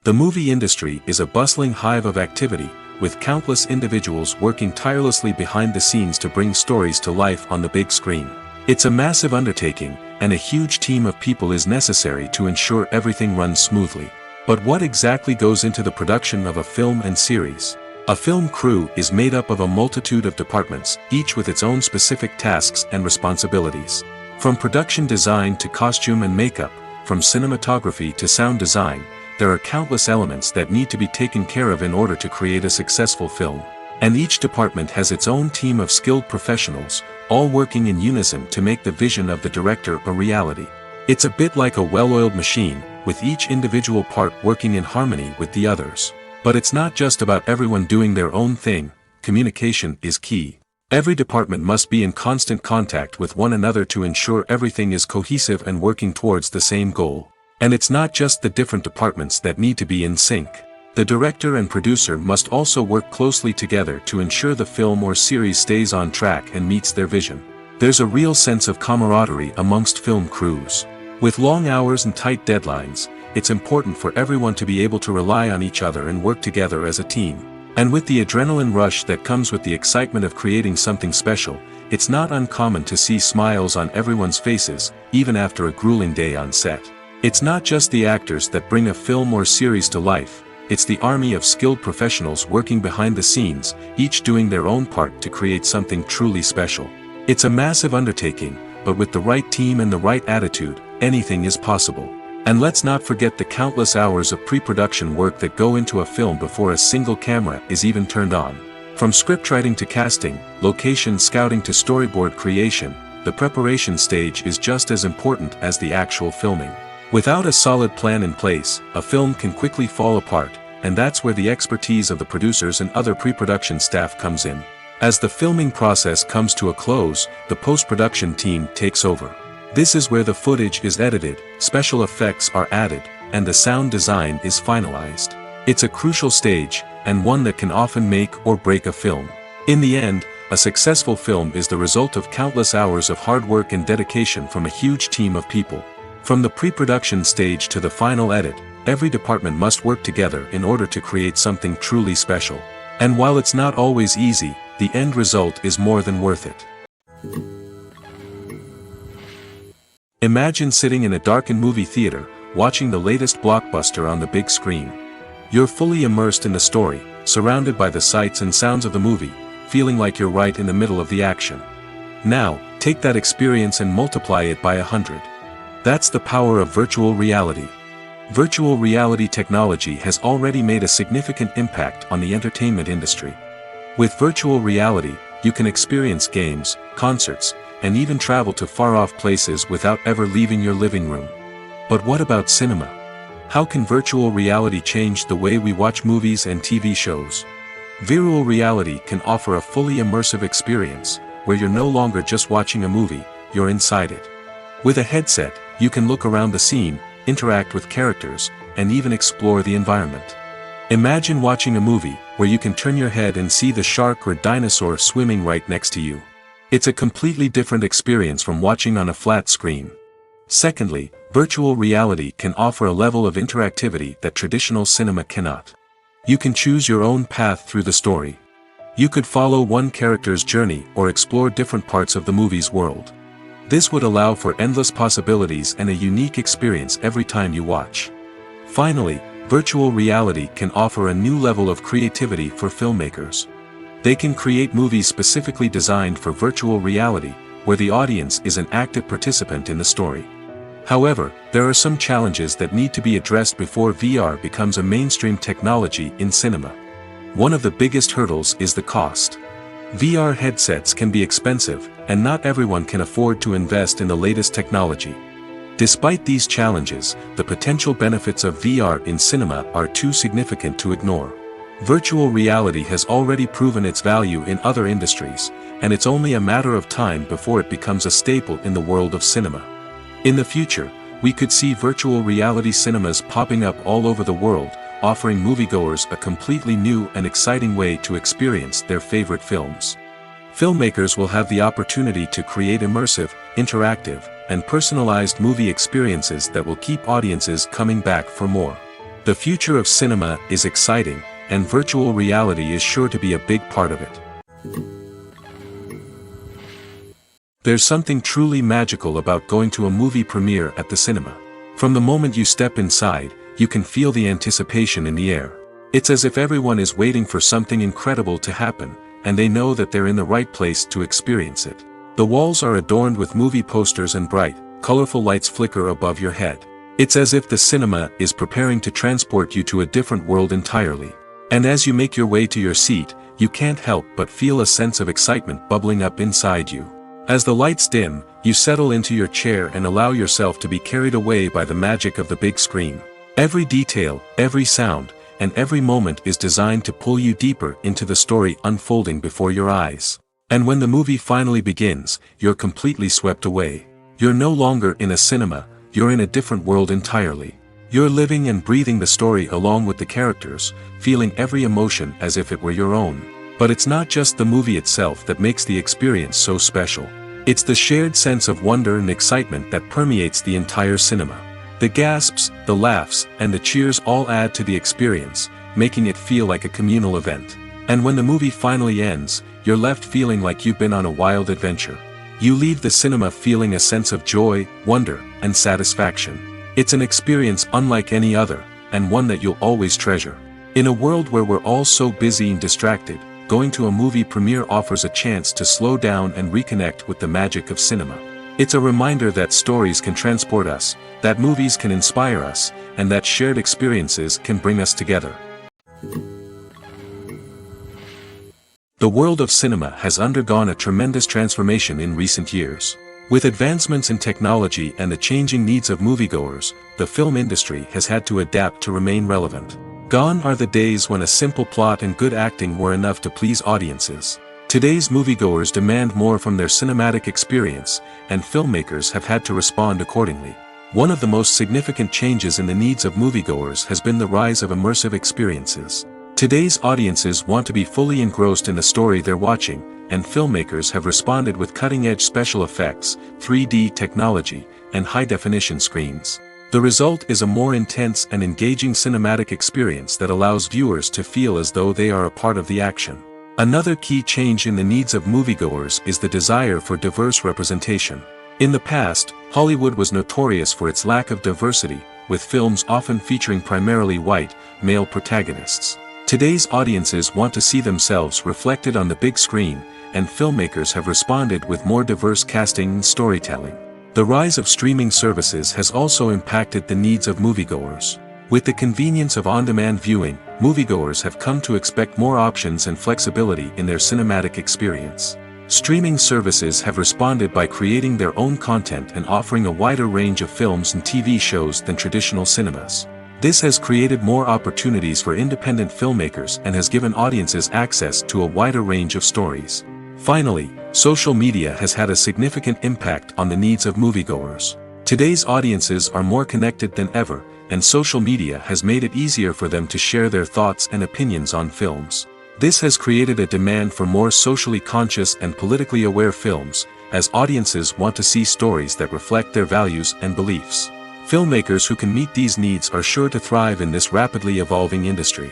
The movie industry is a bustling hive of activity, with countless individuals working tirelessly behind the scenes to bring stories to life on the big screen. It's a massive undertaking, and a huge team of people is necessary to ensure everything runs smoothly. But what exactly goes into the production of a film and series? A film crew is made up of a multitude of departments, each with its own specific tasks and responsibilities. From production design to costume and makeup, from cinematography to sound design, there are countless elements that need to be taken care of in order to create a successful film. And each department has its own team of skilled professionals, all working in unison to make the vision of the director a reality. It's a bit like a well-oiled machine, with each individual part working in harmony with the others. But it's not just about everyone doing their own thing. Communication is key. Every department must be in constant contact with one another to ensure everything is cohesive and working towards the same goal. And it's not just the different departments that need to be in sync. The director and producer must also work closely together to ensure the film or series stays on track and meets their vision. There's a real sense of camaraderie amongst film crews. With long hours and tight deadlines, it's important for everyone to be able to rely on each other and work together as a team. And with the adrenaline rush that comes with the excitement of creating something special, it's not uncommon to see smiles on everyone's faces, even after a grueling day on set. It's not just the actors that bring a film or series to life, it's the army of skilled professionals working behind the scenes, each doing their own part to create something truly special. It's a massive undertaking, but with the right team and the right attitude, anything is possible. And let's not forget the countless hours of pre-production work that go into a film before a single camera is even turned on. From scriptwriting to casting, location scouting to storyboard creation, the preparation stage is just as important as the actual filming. Without a solid plan in place, a film can quickly fall apart, and that's where the expertise of the producers and other pre-production staff comes in. As the filming process comes to a close, the post-production team takes over. This is where the footage is edited, special effects are added, and the sound design is finalized. It's a crucial stage, and one that can often make or break a film. In the end, a successful film is the result of countless hours of hard work and dedication from a huge team of people. From the pre-production stage to the final edit, every department must work together in order to create something truly special. And while it's not always easy, the end result is more than worth it. Imagine sitting in a darkened movie theater, watching the latest blockbuster on the big screen. You're fully immersed in the story, surrounded by the sights and sounds of the movie, feeling like you're right in the middle of the action. Now, take that experience and multiply it by 100. That's the power of virtual reality. Virtual reality technology has already made a significant impact on the entertainment industry. With virtual reality, you can experience games, concerts, and even travel to far-off places without ever leaving your living room. But what about cinema? How can virtual reality change the way we watch movies and TV shows? Virtual reality can offer a fully immersive experience, where you're no longer just watching a movie, you're inside it. With a headset, you can look around the scene, interact with characters, and even explore the environment. Imagine watching a movie where you can turn your head and see the shark or dinosaur swimming right next to you. It's a completely different experience from watching on a flat screen. Secondly, virtual reality can offer a level of interactivity that traditional cinema cannot. You can choose your own path through the story. You could follow one character's journey or explore different parts of the movie's world. This would allow for endless possibilities and a unique experience every time you watch. Finally, virtual reality can offer a new level of creativity for filmmakers. They can create movies specifically designed for virtual reality, where the audience is an active participant in the story. However, there are some challenges that need to be addressed before VR becomes a mainstream technology in cinema. One of the biggest hurdles is the cost. VR headsets can be expensive, and not everyone can afford to invest in the latest technology. Despite these challenges, the potential benefits of VR in cinema are too significant to ignore. Virtual reality has already proven its value in other industries, and it's only a matter of time before it becomes a staple in the world of cinema. In the future, we could see virtual reality cinemas popping up all over the world, offering moviegoers a completely new and exciting way to experience their favorite films. Filmmakers will have the opportunity to create immersive, interactive, and personalized movie experiences that will keep audiences coming back for more. The future of cinema is exciting, and virtual reality is sure to be a big part of it. There's something truly magical about going to a movie premiere at the cinema. From the moment you step inside, you can feel the anticipation in the air. It's as if everyone is waiting for something incredible to happen, and they know that they're in the right place to experience it. The walls are adorned with movie posters and bright, colorful lights flicker above your head. It's as if the cinema is preparing to transport you to a different world entirely. And as you make your way to your seat, you can't help but feel a sense of excitement bubbling up inside you. As the lights dim, you settle into your chair and allow yourself to be carried away by the magic of the big screen. Every detail, every sound, and every moment is designed to pull you deeper into the story unfolding before your eyes. And when the movie finally begins, you're completely swept away. You're no longer in a cinema, you're in a different world entirely. You're living and breathing the story along with the characters, feeling every emotion as if it were your own. But it's not just the movie itself that makes the experience so special. It's the shared sense of wonder and excitement that permeates the entire cinema. The gasps, the laughs, and the cheers all add to the experience, making it feel like a communal event. And when the movie finally ends, you're left feeling like you've been on a wild adventure. You leave the cinema feeling a sense of joy, wonder, and satisfaction. It's an experience unlike any other, and one that you'll always treasure. In a world where we're all so busy and distracted, going to a movie premiere offers a chance to slow down and reconnect with the magic of cinema. It's a reminder that stories can transport us, that movies can inspire us, and that shared experiences can bring us together. The world of cinema has undergone a tremendous transformation in recent years. With advancements in technology and the changing needs of moviegoers, the film industry has had to adapt to remain relevant. Gone are the days when a simple plot and good acting were enough to please audiences. Today's moviegoers demand more from their cinematic experience, and filmmakers have had to respond accordingly. One of the most significant changes in the needs of moviegoers has been the rise of immersive experiences. Today's audiences want to be fully engrossed in the story they're watching, and filmmakers have responded with cutting-edge special effects, 3D technology, and high-definition screens. The result is a more intense and engaging cinematic experience that allows viewers to feel as though they are a part of the action. Another key change in the needs of moviegoers is the desire for diverse representation. In the past, Hollywood was notorious for its lack of diversity, with films often featuring primarily white, male protagonists. Today's audiences want to see themselves reflected on the big screen, and filmmakers have responded with more diverse casting and storytelling. The rise of streaming services has also impacted the needs of moviegoers. With the convenience of on-demand viewing, moviegoers have come to expect more options and flexibility in their cinematic experience. Streaming services have responded by creating their own content and offering a wider range of films and TV shows than traditional cinemas. This has created more opportunities for independent filmmakers and has given audiences access to a wider range of stories. Finally, social media has had a significant impact on the needs of moviegoers. Today's audiences are more connected than ever, and social media has made it easier for them to share their thoughts and opinions on films. This has created a demand for more socially conscious and politically aware films, as audiences want to see stories that reflect their values and beliefs. Filmmakers who can meet these needs are sure to thrive in this rapidly evolving industry.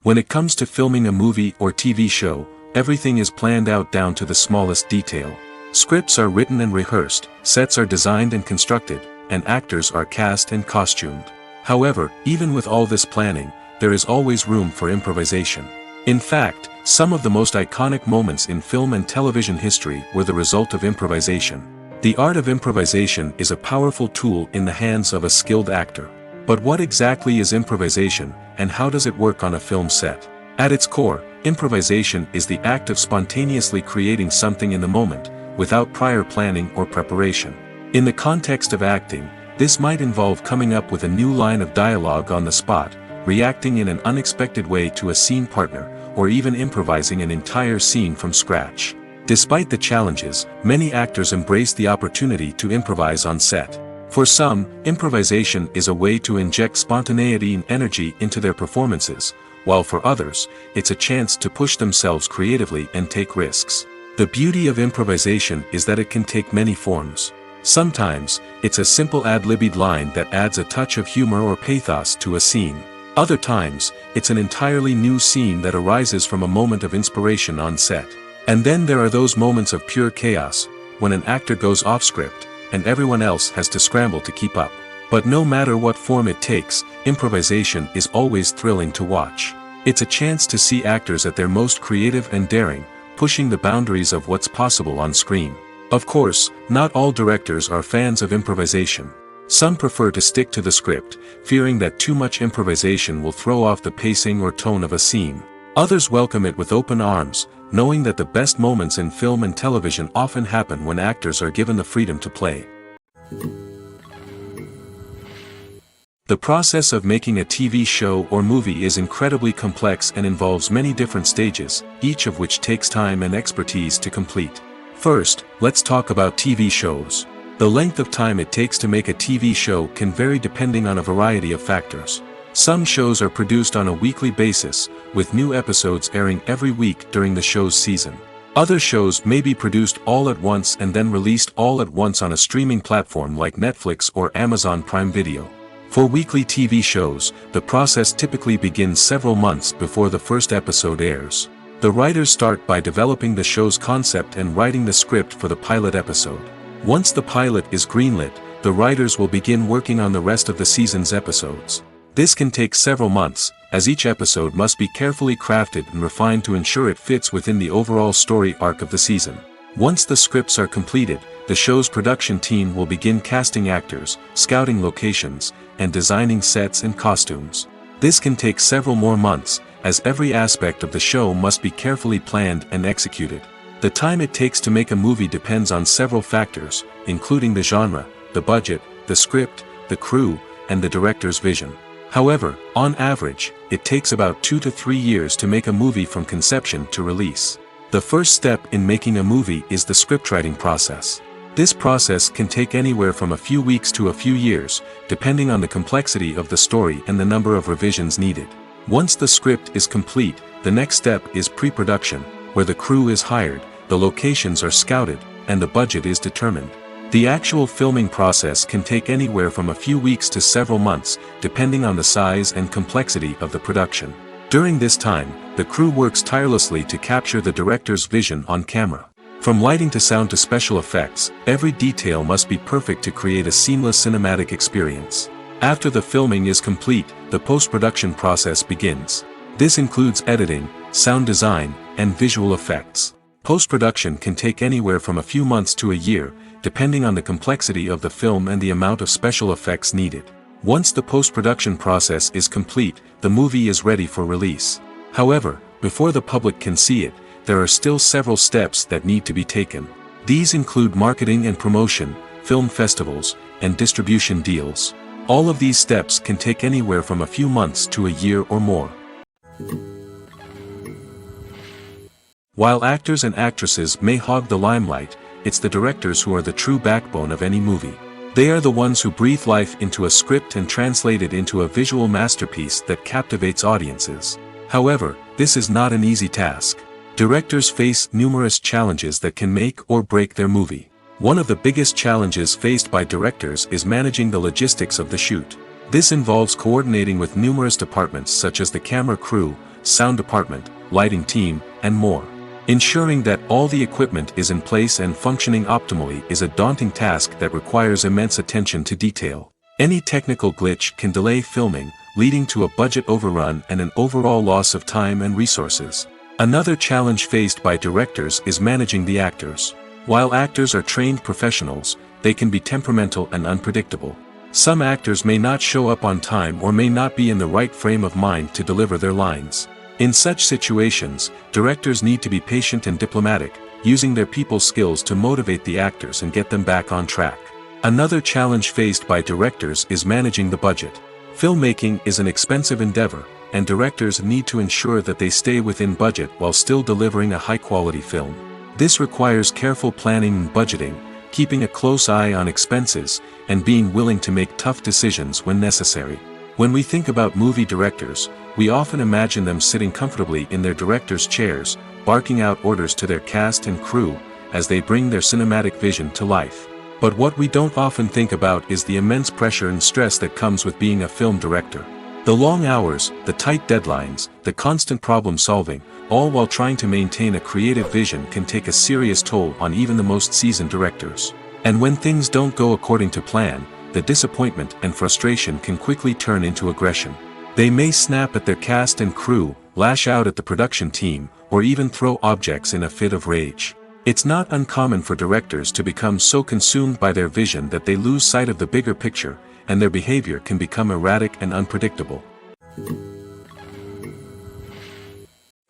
When it comes to filming a movie or TV show, everything is planned out down to the smallest detail. Scripts are written and rehearsed, sets are designed and constructed, and actors are cast and costumed. However, even with all this planning, there is always room for improvisation. In fact, some of the most iconic moments in film and television history were the result of improvisation. The art of improvisation is a powerful tool in the hands of a skilled actor. But what exactly is improvisation, and how does it work on a film set? At its core, improvisation is the act of spontaneously creating something in the moment, without prior planning or preparation. In the context of acting, this might involve coming up with a new line of dialogue on the spot, reacting in an unexpected way to a scene partner, or even improvising an entire scene from scratch. Despite the challenges, many actors embrace the opportunity to improvise on set. For some, improvisation is a way to inject spontaneity and energy into their performances, while for others, it's a chance to push themselves creatively and take risks. The beauty of improvisation is that it can take many forms. Sometimes, it's a simple ad-libbed line that adds a touch of humor or pathos to a scene. Other times, it's an entirely new scene that arises from a moment of inspiration on set. And then there are those moments of pure chaos, when an actor goes off script, and everyone else has to scramble to keep up. But no matter what form it takes, improvisation is always thrilling to watch. It's a chance to see actors at their most creative and daring, pushing the boundaries of what's possible on screen. Of course, not all directors are fans of improvisation. Some prefer to stick to the script, fearing that too much improvisation will throw off the pacing or tone of a scene. Others welcome it with open arms, knowing that the best moments in film and television often happen when actors are given the freedom to play. The process of making a TV show or movie is incredibly complex and involves many different stages, each of which takes time and expertise to complete. First, let's talk about TV shows. The length of time it takes to make a TV show can vary depending on a variety of factors. Some shows are produced on a weekly basis, with new episodes airing every week during the show's season. Other shows may be produced all at once and then released all at once on a streaming platform like Netflix or Amazon Prime Video. For weekly TV shows, the process typically begins several months before the first episode airs. The writers start by developing the show's concept and writing the script for the pilot episode. Once the pilot is greenlit, the writers will begin working on the rest of the season's episodes. This can take several months, as each episode must be carefully crafted and refined to ensure it fits within the overall story arc of the season. Once the scripts are completed, the show's production team will begin casting actors, scouting locations, and designing sets and costumes. This can take several more months, as every aspect of the show must be carefully planned and executed. The time it takes to make a movie depends on several factors, including the genre, the budget, the script, the crew, and the director's vision. However, on average, it takes about 2 to 3 years to make a movie from conception to release. The first step in making a movie is the scriptwriting process. This process can take anywhere from a few weeks to a few years, depending on the complexity of the story and the number of revisions needed. Once the script is complete, the next step is pre-production, where the crew is hired, the locations are scouted, and the budget is determined. The actual filming process can take anywhere from a few weeks to several months, depending on the size and complexity of the production. During this time, the crew works tirelessly to capture the director's vision on camera. From lighting to sound to special effects, every detail must be perfect to create a seamless cinematic experience. After the filming is complete, the post-production process begins. This includes editing, sound design, and visual effects. Post-production can take anywhere from a few months to a year, depending on the complexity of the film and the amount of special effects needed. Once the post-production process is complete, the movie is ready for release. However, before the public can see it, there are still several steps that need to be taken. These include marketing and promotion, film festivals, and distribution deals. All of these steps can take anywhere from a few months to a year or more. While actors and actresses may hog the limelight, it's the directors who are the true backbone of any movie. They are the ones who breathe life into a script and translate it into a visual masterpiece that captivates audiences. However, this is not an easy task. Directors face numerous challenges that can make or break their movie. One of the biggest challenges faced by directors is managing the logistics of the shoot. This involves coordinating with numerous departments such as the camera crew, sound department, lighting team, and more. Ensuring that all the equipment is in place and functioning optimally is a daunting task that requires immense attention to detail. Any technical glitch can delay filming, leading to a budget overrun and an overall loss of time and resources. Another challenge faced by directors is managing the actors. While actors are trained professionals, they can be temperamental and unpredictable. Some actors may not show up on time or may not be in the right frame of mind to deliver their lines. In such situations, directors need to be patient and diplomatic, using their people skills to motivate the actors and get them back on track. Another challenge faced by directors is managing the budget. Filmmaking is an expensive endeavor, and directors need to ensure that they stay within budget while still delivering a high-quality film. This requires careful planning and budgeting, keeping a close eye on expenses, and being willing to make tough decisions when necessary. When we think about movie directors, we often imagine them sitting comfortably in their director's chairs, barking out orders to their cast and crew, as they bring their cinematic vision to life. But what we don't often think about is the immense pressure and stress that comes with being a film director. The long hours, the tight deadlines, the constant problem solving, all while trying to maintain a creative vision can take a serious toll on even the most seasoned directors. And when things don't go according to plan, the disappointment and frustration can quickly turn into aggression. They may snap at their cast and crew, lash out at the production team, or even throw objects in a fit of rage. It's not uncommon for directors to become so consumed by their vision that they lose sight of the bigger picture, and their behavior can become erratic and unpredictable.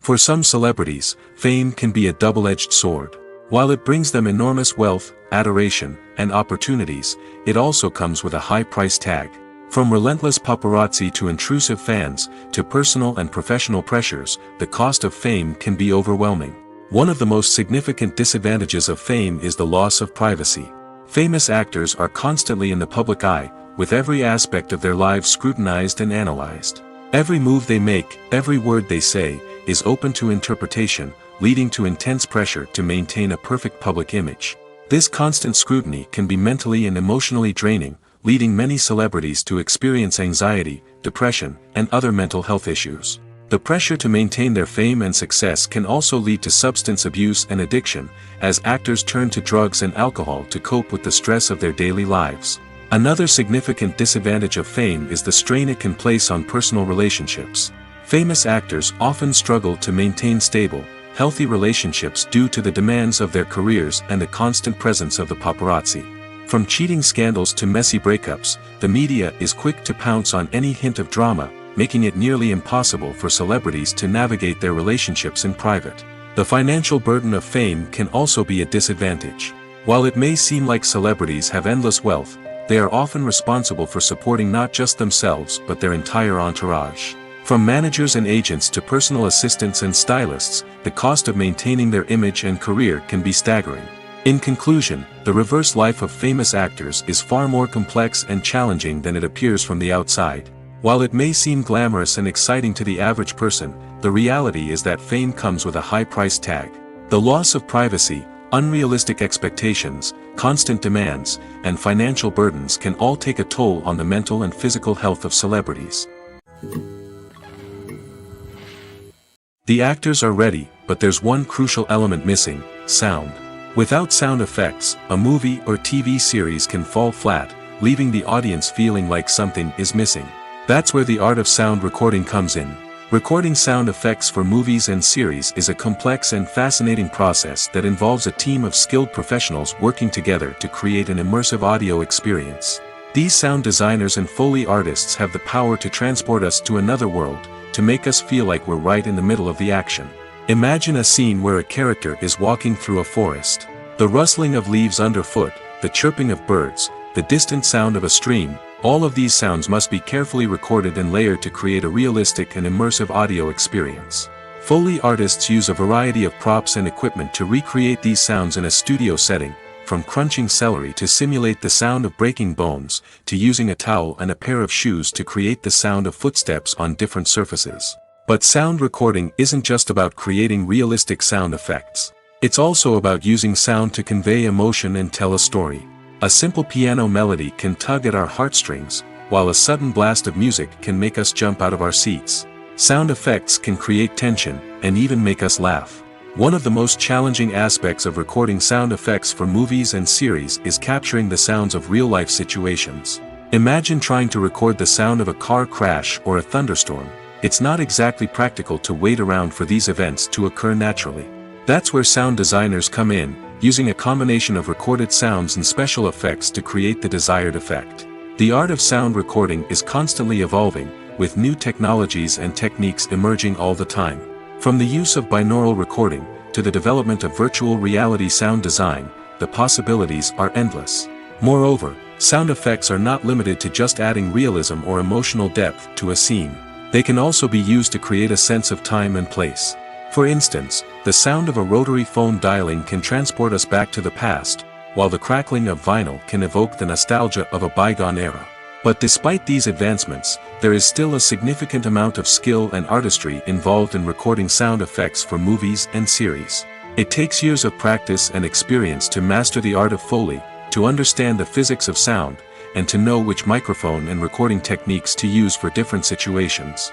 For some celebrities, fame can be a double-edged sword. While it brings them enormous wealth, adoration, and opportunities, it also comes with a high price tag. From relentless paparazzi to intrusive fans, to personal and professional pressures, the cost of fame can be overwhelming. One of the most significant disadvantages of fame is the loss of privacy. Famous actors are constantly in the public eye, with every aspect of their lives scrutinized and analyzed. Every move they make, every word they say, is open to interpretation, leading to intense pressure to maintain a perfect public image. This constant scrutiny can be mentally and emotionally draining, leading many celebrities to experience anxiety, depression, and other mental health issues. The pressure to maintain their fame and success can also lead to substance abuse and addiction, as actors turn to drugs and alcohol to cope with the stress of their daily lives. Another significant disadvantage of fame is the strain it can place on personal relationships. Famous actors often struggle to maintain stable, healthy relationships due to the demands of their careers and the constant presence of the paparazzi. From cheating scandals to messy breakups, the media is quick to pounce on any hint of drama, making it nearly impossible for celebrities to navigate their relationships in private. The financial burden of fame can also be a disadvantage. While it may seem like celebrities have endless wealth, they are often responsible for supporting not just themselves but their entire entourage. From managers and agents to personal assistants and stylists, the cost of maintaining their image and career can be staggering. In conclusion, the reverse life of famous actors is far more complex and challenging than it appears from the outside. While it may seem glamorous and exciting to the average person, the reality is that fame comes with a high price tag. The loss of privacy, unrealistic expectations, constant demands, and financial burdens can all take a toll on the mental and physical health of celebrities. The actors are ready, but there's one crucial element missing: sound. Without sound effects, a movie or TV series can fall flat, leaving the audience feeling like something is missing. That's where the art of sound recording comes in. Recording sound effects for movies and series is a complex and fascinating process that involves a team of skilled professionals working together to create an immersive audio experience. These sound designers and Foley artists have the power to transport us to another world, to make us feel like we're right in the middle of the action. Imagine a scene where a character is walking through a forest. The rustling of leaves underfoot, the chirping of birds, the distant sound of a stream, all of these sounds must be carefully recorded and layered to create a realistic and immersive audio experience. Foley artists use a variety of props and equipment to recreate these sounds in a studio setting, from crunching celery to simulate the sound of breaking bones, to using a towel and a pair of shoes to create the sound of footsteps on different surfaces. But sound recording isn't just about creating realistic sound effects. It's also about using sound to convey emotion and tell a story. A simple piano melody can tug at our heartstrings, while a sudden blast of music can make us jump out of our seats. Sound effects can create tension, and even make us laugh. One of the most challenging aspects of recording sound effects for movies and series is capturing the sounds of real-life situations. Imagine trying to record the sound of a car crash or a thunderstorm. It's not exactly practical to wait around for these events to occur naturally. That's where sound designers come in, using a combination of recorded sounds and special effects to create the desired effect. The art of sound recording is constantly evolving, with new technologies and techniques emerging all the time. From the use of binaural recording, to the development of virtual reality sound design, the possibilities are endless. Moreover, sound effects are not limited to just adding realism or emotional depth to a scene. They can also be used to create a sense of time and place. For instance, the sound of a rotary phone dialing can transport us back to the past, while the crackling of vinyl can evoke the nostalgia of a bygone era. But despite these advancements, there is still a significant amount of skill and artistry involved in recording sound effects for movies and series. It takes years of practice and experience to master the art of Foley, to understand the physics of sound, and to know which microphone and recording techniques to use for different situations.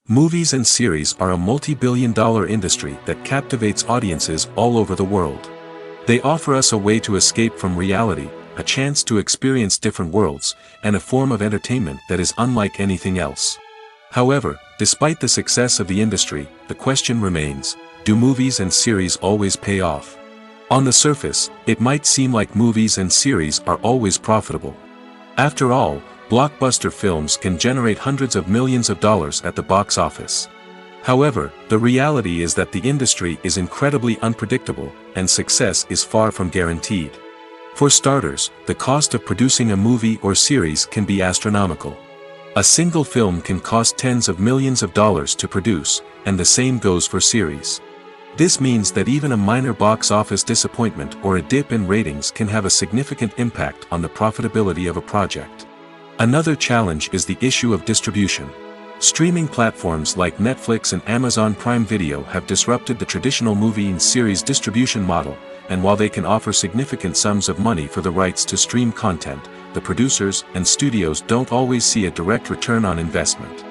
Movies and series are a multi-billion-dollar industry that captivates audiences all over the world. They offer us a way to escape from reality, a chance to experience different worlds, and a form of entertainment that is unlike anything else. However, despite the success of the industry, the question remains: do movies and series always pay off? On the surface, it might seem like movies and series are always profitable. After all, blockbuster films can generate hundreds of millions of dollars at the box office. However, the reality is that the industry is incredibly unpredictable, and success is far from guaranteed. For starters, the cost of producing a movie or series can be astronomical. A single film can cost tens of millions of dollars to produce, and the same goes for series. This means that even a minor box office disappointment or a dip in ratings can have a significant impact on the profitability of a project. Another challenge is the issue of distribution. Streaming platforms like Netflix and Amazon Prime Video have disrupted the traditional movie and series distribution model, and while they can offer significant sums of money for the rights to stream content, the producers and studios don't always see a direct return on investment.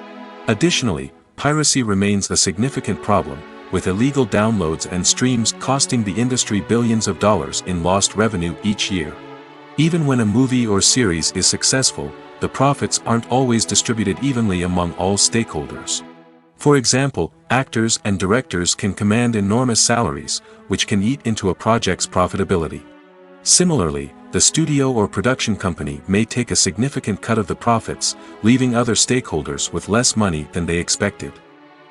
Additionally, piracy remains a significant problem, with illegal downloads and streams costing the industry billions of dollars in lost revenue each year. Even when a movie or series is successful, the profits aren't always distributed evenly among all stakeholders. For example, actors and directors can command enormous salaries, which can eat into a project's profitability. Similarly, the studio or production company may take a significant cut of the profits, leaving other stakeholders with less money than they expected.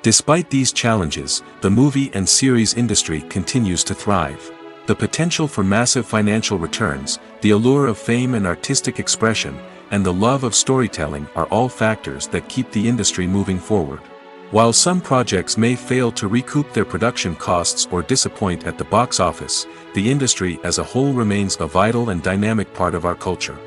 Despite these challenges, the movie and series industry continues to thrive. The potential for massive financial returns, the allure of fame and artistic expression, and the love of storytelling are all factors that keep the industry moving forward. While some projects may fail to recoup their production costs or disappoint at the box office, the industry as a whole remains a vital and dynamic part of our culture.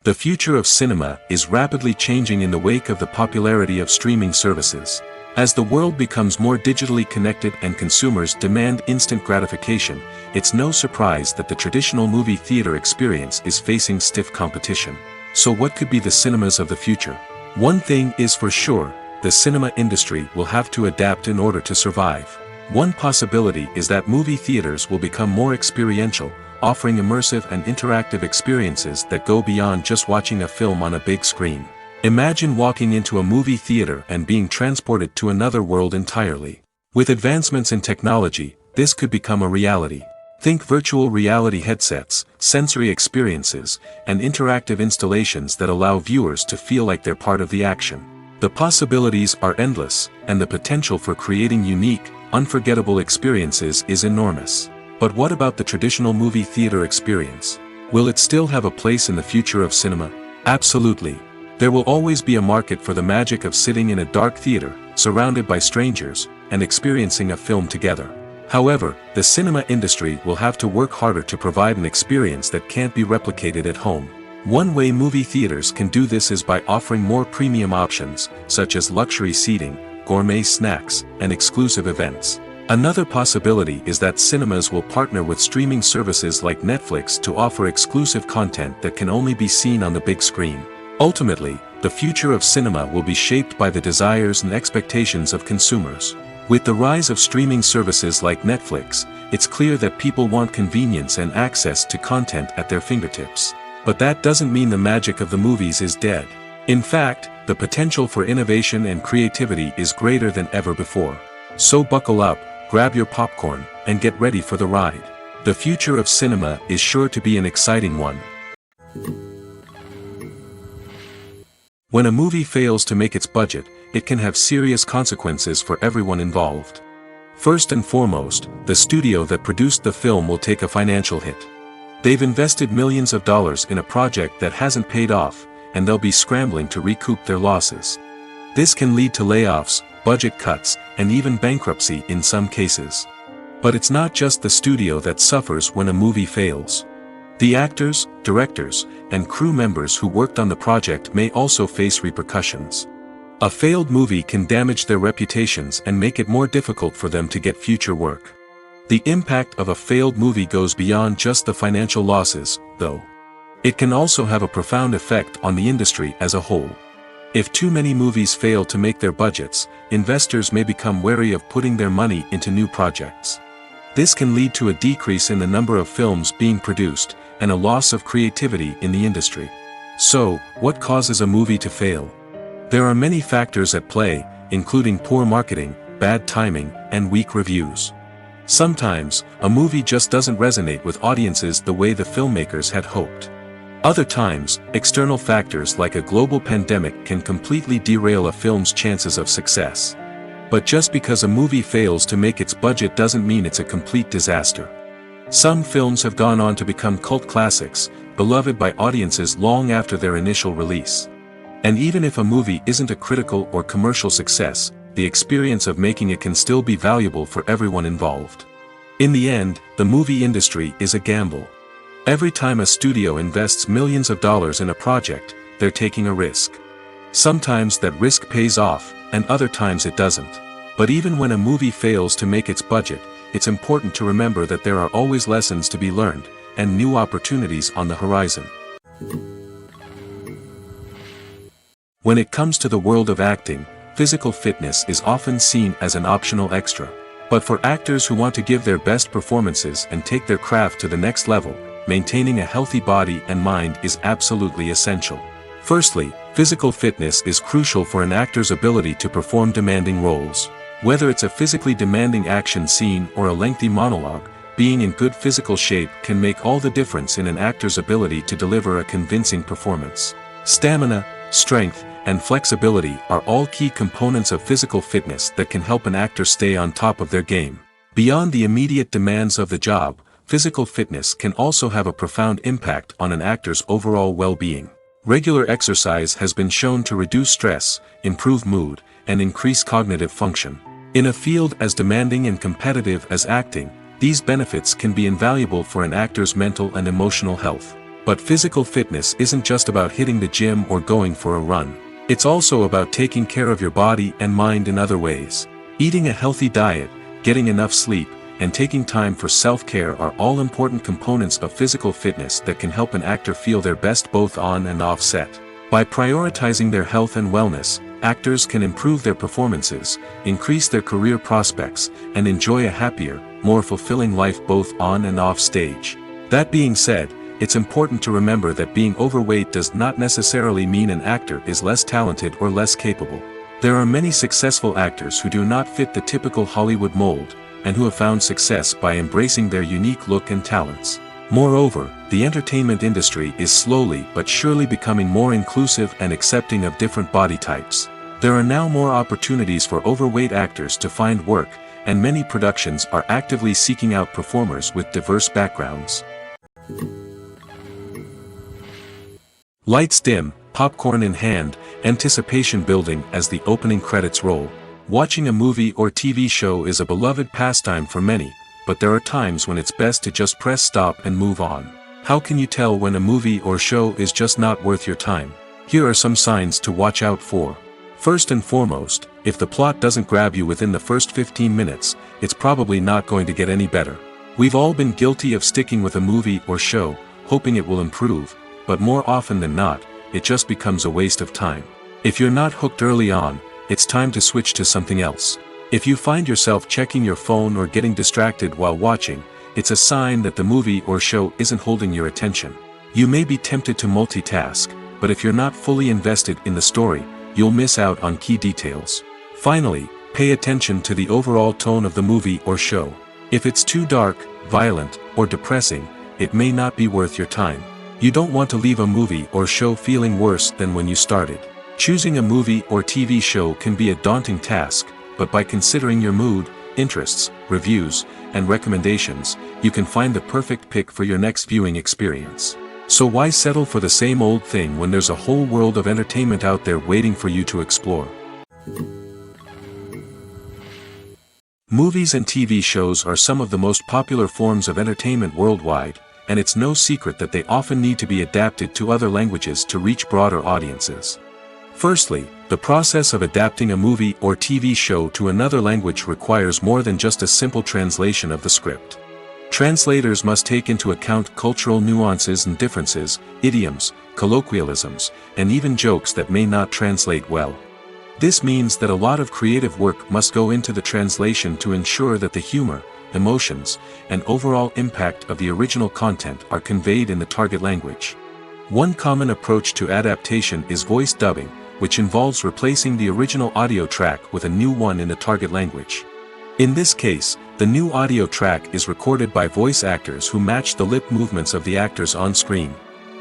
The future of cinema is rapidly changing in the wake of the popularity of streaming services. As the world becomes more digitally connected and consumers demand instant gratification, it's no surprise that the traditional movie theater experience is facing stiff competition. So what could be the cinemas of the future? One thing is for sure, the cinema industry will have to adapt in order to survive. One possibility is that movie theaters will become more experiential, offering immersive and interactive experiences that go beyond just watching a film on a big screen. Imagine walking into a movie theater and being transported to another world entirely. With advancements in technology, this could become a reality. Think virtual reality headsets, sensory experiences, and interactive installations that allow viewers to feel like they're part of the action. The possibilities are endless, and the potential for creating unique, unforgettable experiences is enormous. But what about the traditional movie theater experience? Will it still have a place in the future of cinema? Absolutely. There will always be a market for the magic of sitting in a dark theater, surrounded by strangers, and experiencing a film together. However, the cinema industry will have to work harder to provide an experience that can't be replicated at home. One way movie theaters can do this is by offering more premium options, such as luxury seating, gourmet snacks, and exclusive events. Another possibility is that cinemas will partner with streaming services like Netflix to offer exclusive content that can only be seen on the big screen. Ultimately, the future of cinema will be shaped by the desires and expectations of consumers. With the rise of streaming services like Netflix, it's clear that people want convenience and access to content at their fingertips. But that doesn't mean the magic of the movies is dead. In fact, the potential for innovation and creativity is greater than ever before. So buckle up, grab your popcorn, and get ready for the ride. The future of cinema is sure to be an exciting one. When a movie fails to make its budget, it can have serious consequences for everyone involved. First and foremost, the studio that produced the film will take a financial hit. They've invested millions of dollars in a project that hasn't paid off, and they'll be scrambling to recoup their losses. This can lead to layoffs, budget cuts, and even bankruptcy in some cases. But it's not just the studio that suffers when a movie fails. The actors, directors, and crew members who worked on the project may also face repercussions. A failed movie can damage their reputations and make it more difficult for them to get future work. The impact of a failed movie goes beyond just the financial losses, though. It can also have a profound effect on the industry as a whole. If too many movies fail to make their budgets, investors may become wary of putting their money into new projects. This can lead to a decrease in the number of films being produced, and a loss of creativity in the industry. So, what causes a movie to fail? There are many factors at play, including poor marketing, bad timing, and weak reviews. Sometimes, a movie just doesn't resonate with audiences the way the filmmakers had hoped. Other times, external factors like a global pandemic can completely derail a film's chances of success. But just because a movie fails to make its budget doesn't mean it's a complete disaster. Some films have gone on to become cult classics, beloved by audiences long after their initial release. And even if a movie isn't a critical or commercial success, the experience of making it can still be valuable for everyone involved. In the end, the movie industry is a gamble. Every time a studio invests millions of dollars in a project, they're taking a risk. Sometimes that risk pays off, and other times it doesn't. But even when a movie fails to make its budget, it's important to remember that there are always lessons to be learned, and new opportunities on the horizon. When it comes to the world of acting, physical fitness is often seen as an optional extra. But for actors who want to give their best performances and take their craft to the next level, maintaining a healthy body and mind is absolutely essential. Firstly, physical fitness is crucial for an actor's ability to perform demanding roles. Whether it's a physically demanding action scene or a lengthy monologue, being in good physical shape can make all the difference in an actor's ability to deliver a convincing performance. Stamina, strength, and flexibility are all key components of physical fitness that can help an actor stay on top of their game. Beyond the immediate demands of the job, physical fitness can also have a profound impact on an actor's overall well-being. Regular exercise has been shown to reduce stress, improve mood, and increase cognitive function. In a field as demanding and competitive as acting, these benefits can be invaluable for an actor's mental and emotional health. But physical fitness isn't just about hitting the gym or going for a run. It's also about taking care of your body and mind in other ways. Eating a healthy diet, getting enough sleep, and taking time for self-care are all important components of physical fitness that can help an actor feel their best both on and off set. By prioritizing their health and wellness, actors can improve their performances, increase their career prospects, and enjoy a happier, more fulfilling life both on and off stage. That being said, it's important to remember that being overweight does not necessarily mean an actor is less talented or less capable. There are many successful actors who do not fit the typical Hollywood mold, and who have found success by embracing their unique look and talents. Moreover, the entertainment industry is slowly but surely becoming more inclusive and accepting of different body types. There are now more opportunities for overweight actors to find work, and many productions are actively seeking out performers with diverse backgrounds. Lights dim, popcorn in hand, anticipation building as the opening credits roll. Watching a movie or TV show is a beloved pastime for many, but there are times when it's best to just press stop and move on. How can you tell when a movie or show is just not worth your time? Here are some signs to watch out for. First and foremost, if the plot doesn't grab you within the first 15 minutes, it's probably not going to get any better. We've all been guilty of sticking with a movie or show, hoping it will improve, but more often than not, it just becomes a waste of time. If you're not hooked early on, it's time to switch to something else. If you find yourself checking your phone or getting distracted while watching, it's a sign that the movie or show isn't holding your attention. You may be tempted to multitask, but if you're not fully invested in the story, you'll miss out on key details. Finally, pay attention to the overall tone of the movie or show. If it's too dark, violent, or depressing, it may not be worth your time. You don't want to leave a movie or show feeling worse than when you started. Choosing a movie or TV show can be a daunting task, but by considering your mood, interests, reviews, and recommendations, you can find the perfect pick for your next viewing experience. So why settle for the same old thing when there's a whole world of entertainment out there waiting for you to explore? Movies and TV shows are some of the most popular forms of entertainment worldwide, and it's no secret that they often need to be adapted to other languages to reach broader audiences. Firstly, the process of adapting a movie or TV show to another language requires more than just a simple translation of the script. Translators must take into account cultural nuances and differences, idioms, colloquialisms, and even jokes that may not translate well. This means that a lot of creative work must go into the translation to ensure that the humor, emotions, and overall impact of the original content are conveyed in the target language. One common approach to adaptation is voice dubbing, which involves replacing the original audio track with a new one in the target language. In this case, the new audio track is recorded by voice actors who match the lip movements of the actors on screen.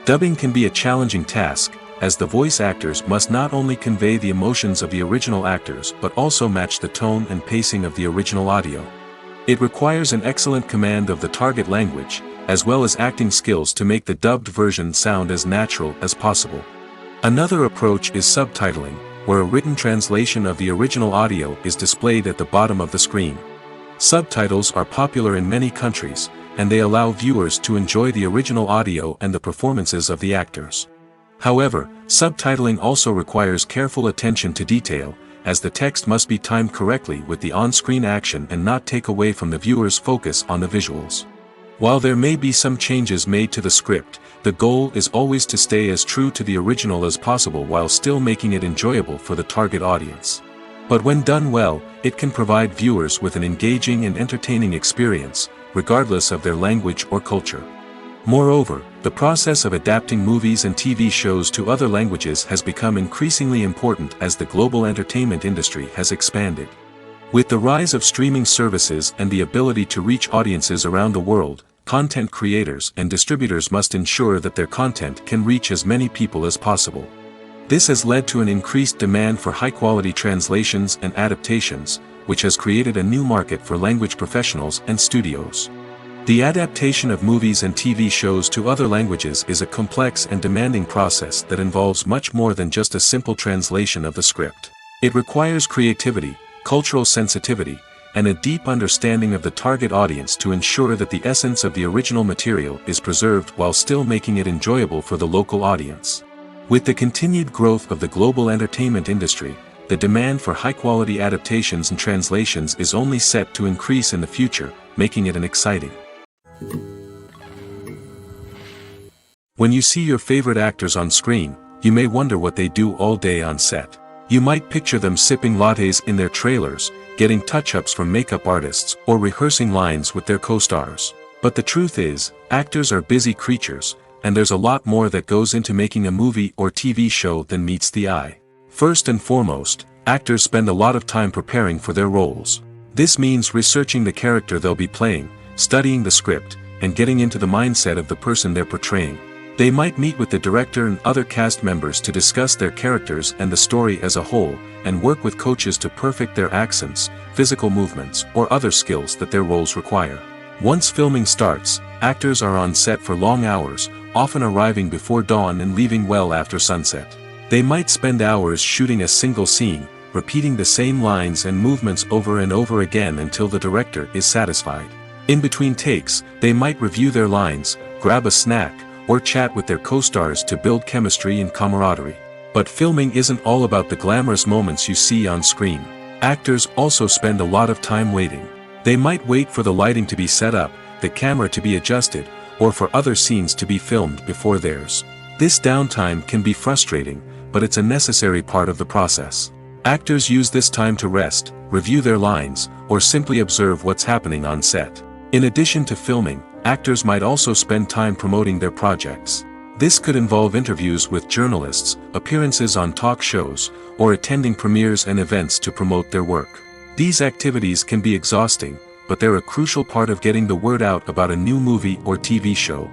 Dubbing can be a challenging task, as the voice actors must not only convey the emotions of the original actors but also match the tone and pacing of the original audio. It requires an excellent command of the target language, as well as acting skills to make the dubbed version sound as natural as possible. Another approach is subtitling, where a written translation of the original audio is displayed at the bottom of the screen. Subtitles are popular in many countries, and they allow viewers to enjoy the original audio and the performances of the actors. However, subtitling also requires careful attention to detail, as the text must be timed correctly with the on-screen action and not take away from the viewer's focus on the visuals. While there may be some changes made to the script, the goal is always to stay as true to the original as possible while still making it enjoyable for the target audience. But when done well, it can provide viewers with an engaging and entertaining experience, regardless of their language or culture. Moreover, the process of adapting movies and TV shows to other languages has become increasingly important as the global entertainment industry has expanded. With the rise of streaming services and the ability to reach audiences around the world, content creators and distributors must ensure that their content can reach as many people as possible. This has led to an increased demand for high-quality translations and adaptations, which has created a new market for language professionals and studios. The adaptation of movies and TV shows to other languages is a complex and demanding process that involves much more than just a simple translation of the script. It requires creativity, cultural sensitivity, and a deep understanding of the target audience to ensure that the essence of the original material is preserved while still making it enjoyable for the local audience. With the continued growth of the global entertainment industry, the demand for high-quality adaptations and translations is only set to increase in the future, making it exciting. When you see your favorite actors on screen, you may wonder what they do all day on set. You might picture them sipping lattes in their trailers, getting touch-ups from makeup artists, or rehearsing lines with their co-stars. But the truth is, actors are busy creatures, and there's a lot more that goes into making a movie or TV show than meets the eye. First and foremost, actors spend a lot of time preparing for their roles. This means researching the character they'll be playing, studying the script, and getting into the mindset of the person they're portraying. They might meet with the director and other cast members to discuss their characters and the story as a whole, and work with coaches to perfect their accents, physical movements, or other skills that their roles require. Once filming starts, actors are on set for long hours, often arriving before dawn and leaving well after sunset. They might spend hours shooting a single scene, repeating the same lines and movements over and over again until the director is satisfied. In between takes, they might review their lines, grab a snack, or chat with their co-stars to build chemistry and camaraderie. But filming isn't all about the glamorous moments you see on screen. Actors also spend a lot of time waiting. They might wait for the lighting to be set up, the camera to be adjusted, or for other scenes to be filmed before theirs. This downtime can be frustrating, but it's a necessary part of the process. Actors use this time to rest, review their lines, or simply observe what's happening on set. In addition to filming, actors might also spend time promoting their projects. This could involve interviews with journalists, appearances on talk shows, or attending premieres and events to promote their work. These activities can be exhausting, but they're a crucial part of getting the word out about a new movie or TV show.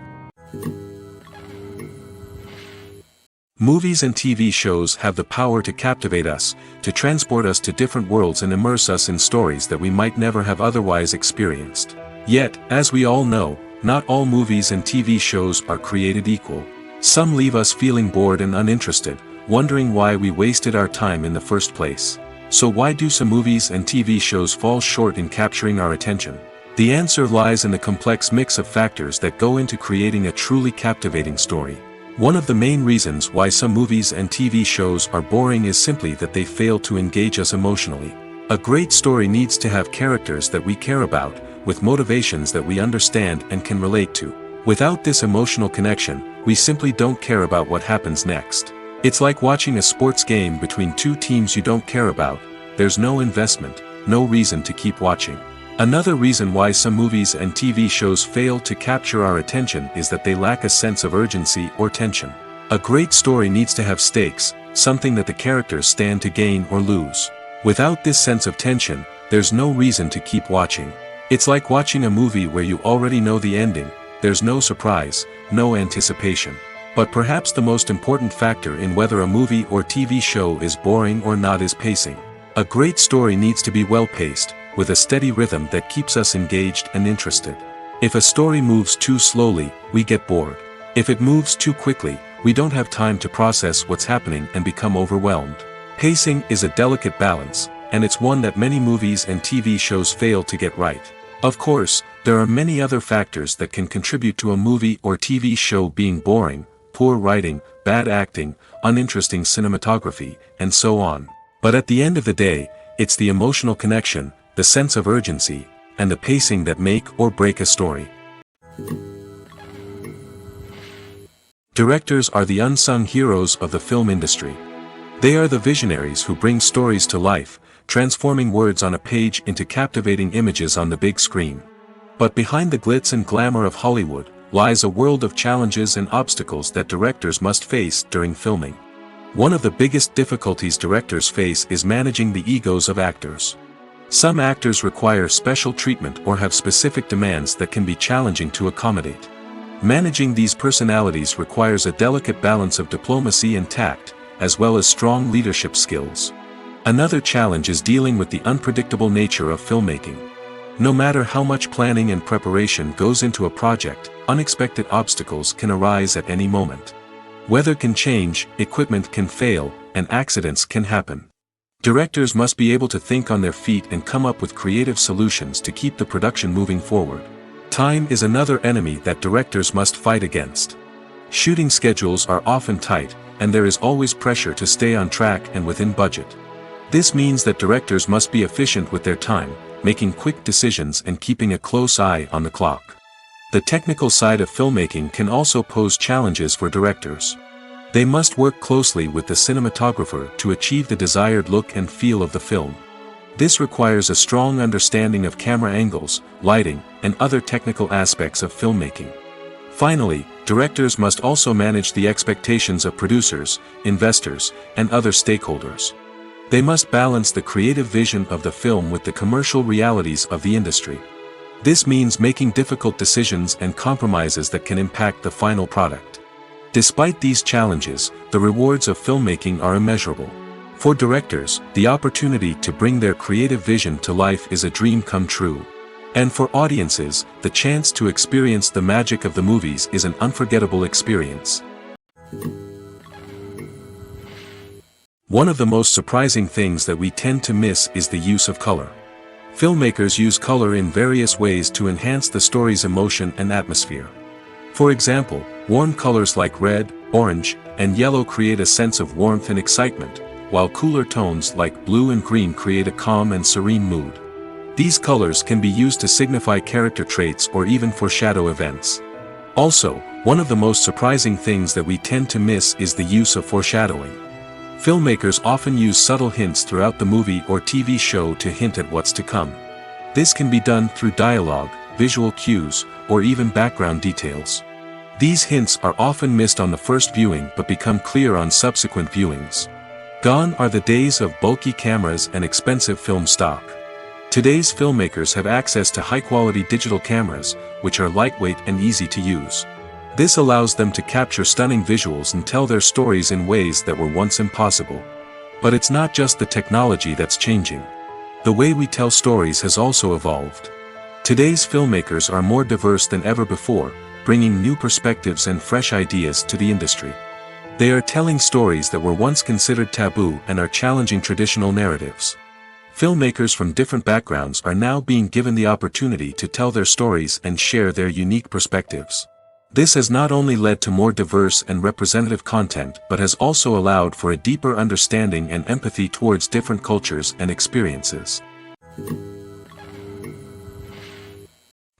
Movies and TV shows have the power to captivate us, to transport us to different worlds and immerse us in stories that we might never have otherwise experienced. Yet, as we all know, not all movies and TV shows are created equal. Some leave us feeling bored and uninterested, wondering why we wasted our time in the first place. So why do some movies and TV shows fall short in capturing our attention? The answer lies in the complex mix of factors that go into creating a truly captivating story. One of the main reasons why some movies and TV shows are boring is simply that they fail to engage us emotionally. A great story needs to have characters that we care about, with motivations that we understand and can relate to. Without this emotional connection, we simply don't care about what happens next. It's like watching a sports game between two teams you don't care about. There's no investment, no reason to keep watching. Another reason why some movies and TV shows fail to capture our attention is that they lack a sense of urgency or tension. A great story needs to have stakes, something that the characters stand to gain or lose. Without this sense of tension, there's no reason to keep watching. It's like watching a movie where you already know the ending. There's no surprise, no anticipation. But perhaps the most important factor in whether a movie or TV show is boring or not is pacing. A great story needs to be well paced, with a steady rhythm that keeps us engaged and interested. If a story moves too slowly, we get bored. If it moves too quickly, we don't have time to process what's happening and become overwhelmed. Pacing is a delicate balance, and it's one that many movies and TV shows fail to get right. Of course, there are many other factors that can contribute to a movie or TV show being boring: poor writing, bad acting, uninteresting cinematography, and so on. But at the end of the day, it's the emotional connection, the sense of urgency, and the pacing that make or break a story. Directors are the unsung heroes of the film industry. They are the visionaries who bring stories to life, transforming words on a page into captivating images on the big screen. But behind the glitz and glamour of Hollywood lies a world of challenges and obstacles that directors must face during filming. One of the biggest difficulties directors face is managing the egos of actors. Some actors require special treatment or have specific demands that can be challenging to accommodate. Managing these personalities requires a delicate balance of diplomacy and tact, as well as strong leadership skills. Another challenge is dealing with the unpredictable nature of filmmaking. No matter how much planning and preparation goes into a project, unexpected obstacles can arise at any moment. Weather can change, equipment can fail, and accidents can happen. Directors must be able to think on their feet and come up with creative solutions to keep the production moving forward. Time is another enemy that directors must fight against. Shooting schedules are often tight, and there is always pressure to stay on track and within budget. This means that directors must be efficient with their time, making quick decisions and keeping a close eye on the clock. The technical side of filmmaking can also pose challenges for directors. They must work closely with the cinematographer to achieve the desired look and feel of the film. This requires a strong understanding of camera angles, lighting, and other technical aspects of filmmaking. Finally, directors must also manage the expectations of producers, investors, and other stakeholders. They must balance the creative vision of the film with the commercial realities of the industry. This means making difficult decisions and compromises that can impact the final product. Despite these challenges, the rewards of filmmaking are immeasurable. For directors, the opportunity to bring their creative vision to life is a dream come true. And for audiences, the chance to experience the magic of the movies is an unforgettable experience. One of the most surprising things that we tend to miss is the use of color. Filmmakers use color in various ways to enhance the story's emotion and atmosphere. For example, warm colors like red, orange, and yellow create a sense of warmth and excitement, while cooler tones like blue and green create a calm and serene mood. These colors can be used to signify character traits or even foreshadow events. Also, one of the most surprising things that we tend to miss is the use of foreshadowing. Filmmakers often use subtle hints throughout the movie or TV show to hint at what's to come. This can be done through dialogue, visual cues, or even background details. These hints are often missed on the first viewing but become clear on subsequent viewings. Gone are the days of bulky cameras and expensive film stock. Today's filmmakers have access to high-quality digital cameras, which are lightweight and easy to use. This allows them to capture stunning visuals and tell their stories in ways that were once impossible. But it's not just the technology that's changing. The way we tell stories has also evolved. Today's filmmakers are more diverse than ever before, bringing new perspectives and fresh ideas to the industry. They are telling stories that were once considered taboo and are challenging traditional narratives. Filmmakers from different backgrounds are now being given the opportunity to tell their stories and share their unique perspectives. This has not only led to more diverse and representative content but has also allowed for a deeper understanding and empathy towards different cultures and experiences.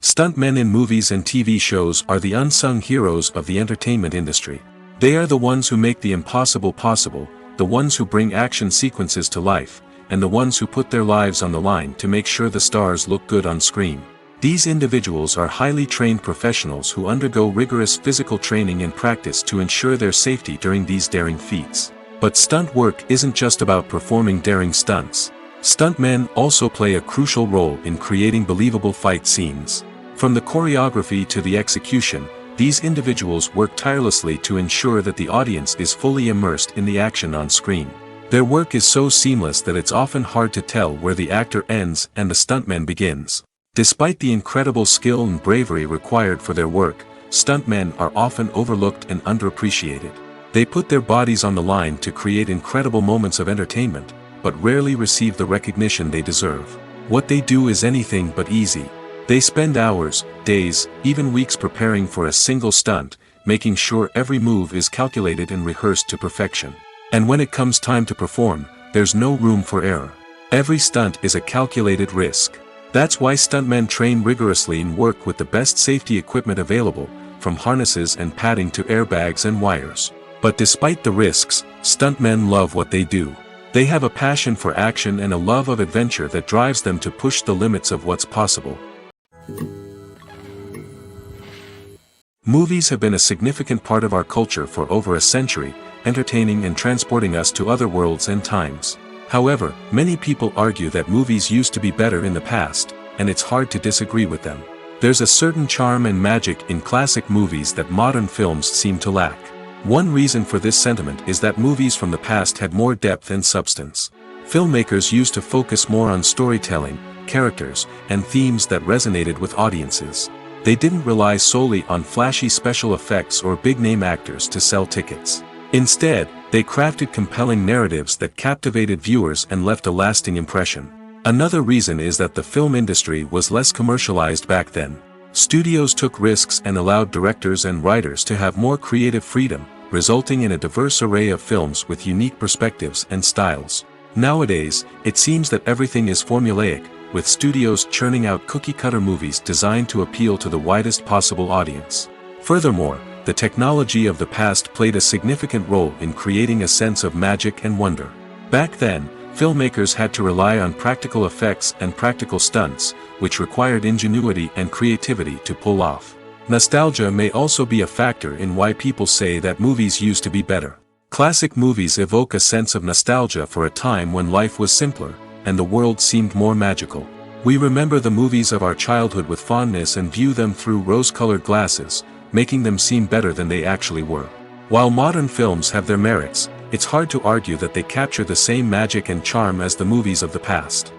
Stuntmen in movies and TV shows are the unsung heroes of the entertainment industry. They are the ones who make the impossible possible, the ones who bring action sequences to life, and the ones who put their lives on the line to make sure the stars look good on screen. These individuals are highly trained professionals who undergo rigorous physical training and practice to ensure their safety during these daring feats. But stunt work isn't just about performing daring stunts. Stuntmen also play a crucial role in creating believable fight scenes. From the choreography to the execution, these individuals work tirelessly to ensure that the audience is fully immersed in the action on screen. Their work is so seamless that it's often hard to tell where the actor ends and the stuntman begins. Despite the incredible skill and bravery required for their work, stuntmen are often overlooked and underappreciated. They put their bodies on the line to create incredible moments of entertainment, but rarely receive the recognition they deserve. What they do is anything but easy. They spend hours, days, even weeks preparing for a single stunt, making sure every move is calculated and rehearsed to perfection. And when it comes time to perform, there's no room for error. Every stunt is a calculated risk. That's why stuntmen train rigorously and work with the best safety equipment available, from harnesses and padding to airbags and wires. But despite the risks, stuntmen love what they do. They have a passion for action and a love of adventure that drives them to push the limits of what's possible. Movies have been a significant part of our culture for over a century, entertaining and transporting us to other worlds and times. However, many people argue that movies used to be better in the past, and it's hard to disagree with them. There's a certain charm and magic in classic movies that modern films seem to lack. One reason for this sentiment is that movies from the past had more depth and substance. Filmmakers used to focus more on storytelling, characters, and themes that resonated with audiences. They didn't rely solely on flashy special effects or big-name actors to sell tickets. Instead, they crafted compelling narratives that captivated viewers and left a lasting impression. Another reason is that the film industry was less commercialized back then. Studios took risks and allowed directors and writers to have more creative freedom, resulting in a diverse array of films with unique perspectives and styles. Nowadays, it seems that everything is formulaic, with studios churning out cookie-cutter movies designed to appeal to the widest possible audience. Furthermore, the technology of the past played a significant role in creating a sense of magic and wonder. Back then, filmmakers had to rely on practical effects and practical stunts, which required ingenuity and creativity to pull off. Nostalgia may also be a factor in why people say that movies used to be better. Classic movies evoke a sense of nostalgia for a time when life was simpler, and the world seemed more magical. We remember the movies of our childhood with fondness and view them through rose-colored glasses, making them seem better than they actually were. While modern films have their merits, it's hard to argue that they capture the same magic and charm as the movies of the past.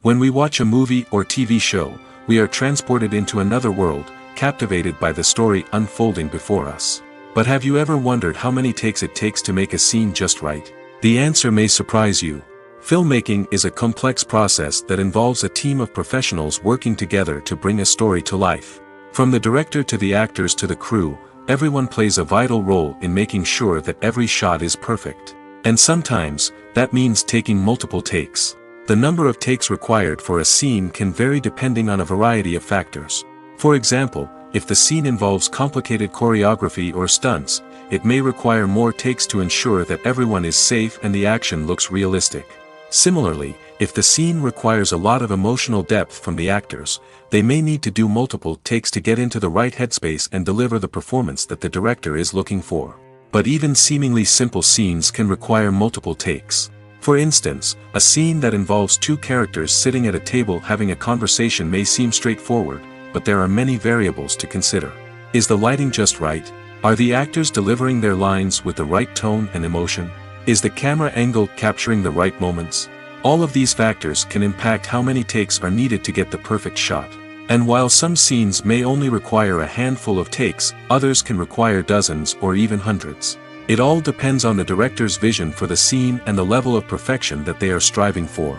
When we watch a movie or TV show, we are transported into another world, captivated by the story unfolding before us. But have you ever wondered how many takes it takes to make a scene just right? The answer may surprise you. Filmmaking is a complex process that involves a team of professionals working together to bring a story to life. From the director to the actors to the crew, everyone plays a vital role in making sure that every shot is perfect. And sometimes, that means taking multiple takes. The number of takes required for a scene can vary depending on a variety of factors. For example, if the scene involves complicated choreography or stunts, it may require more takes to ensure that everyone is safe and the action looks realistic. Similarly, if the scene requires a lot of emotional depth from the actors, they may need to do multiple takes to get into the right headspace and deliver the performance that the director is looking for. But even seemingly simple scenes can require multiple takes. For instance, a scene that involves two characters sitting at a table having a conversation may seem straightforward, but there are many variables to consider. Is the lighting just right? Are the actors delivering their lines with the right tone and emotion? Is the camera angle capturing the right moments? All of these factors can impact how many takes are needed to get the perfect shot. And while some scenes may only require a handful of takes, others can require dozens or even hundreds. It all depends on the director's vision for the scene and the level of perfection that they are striving for.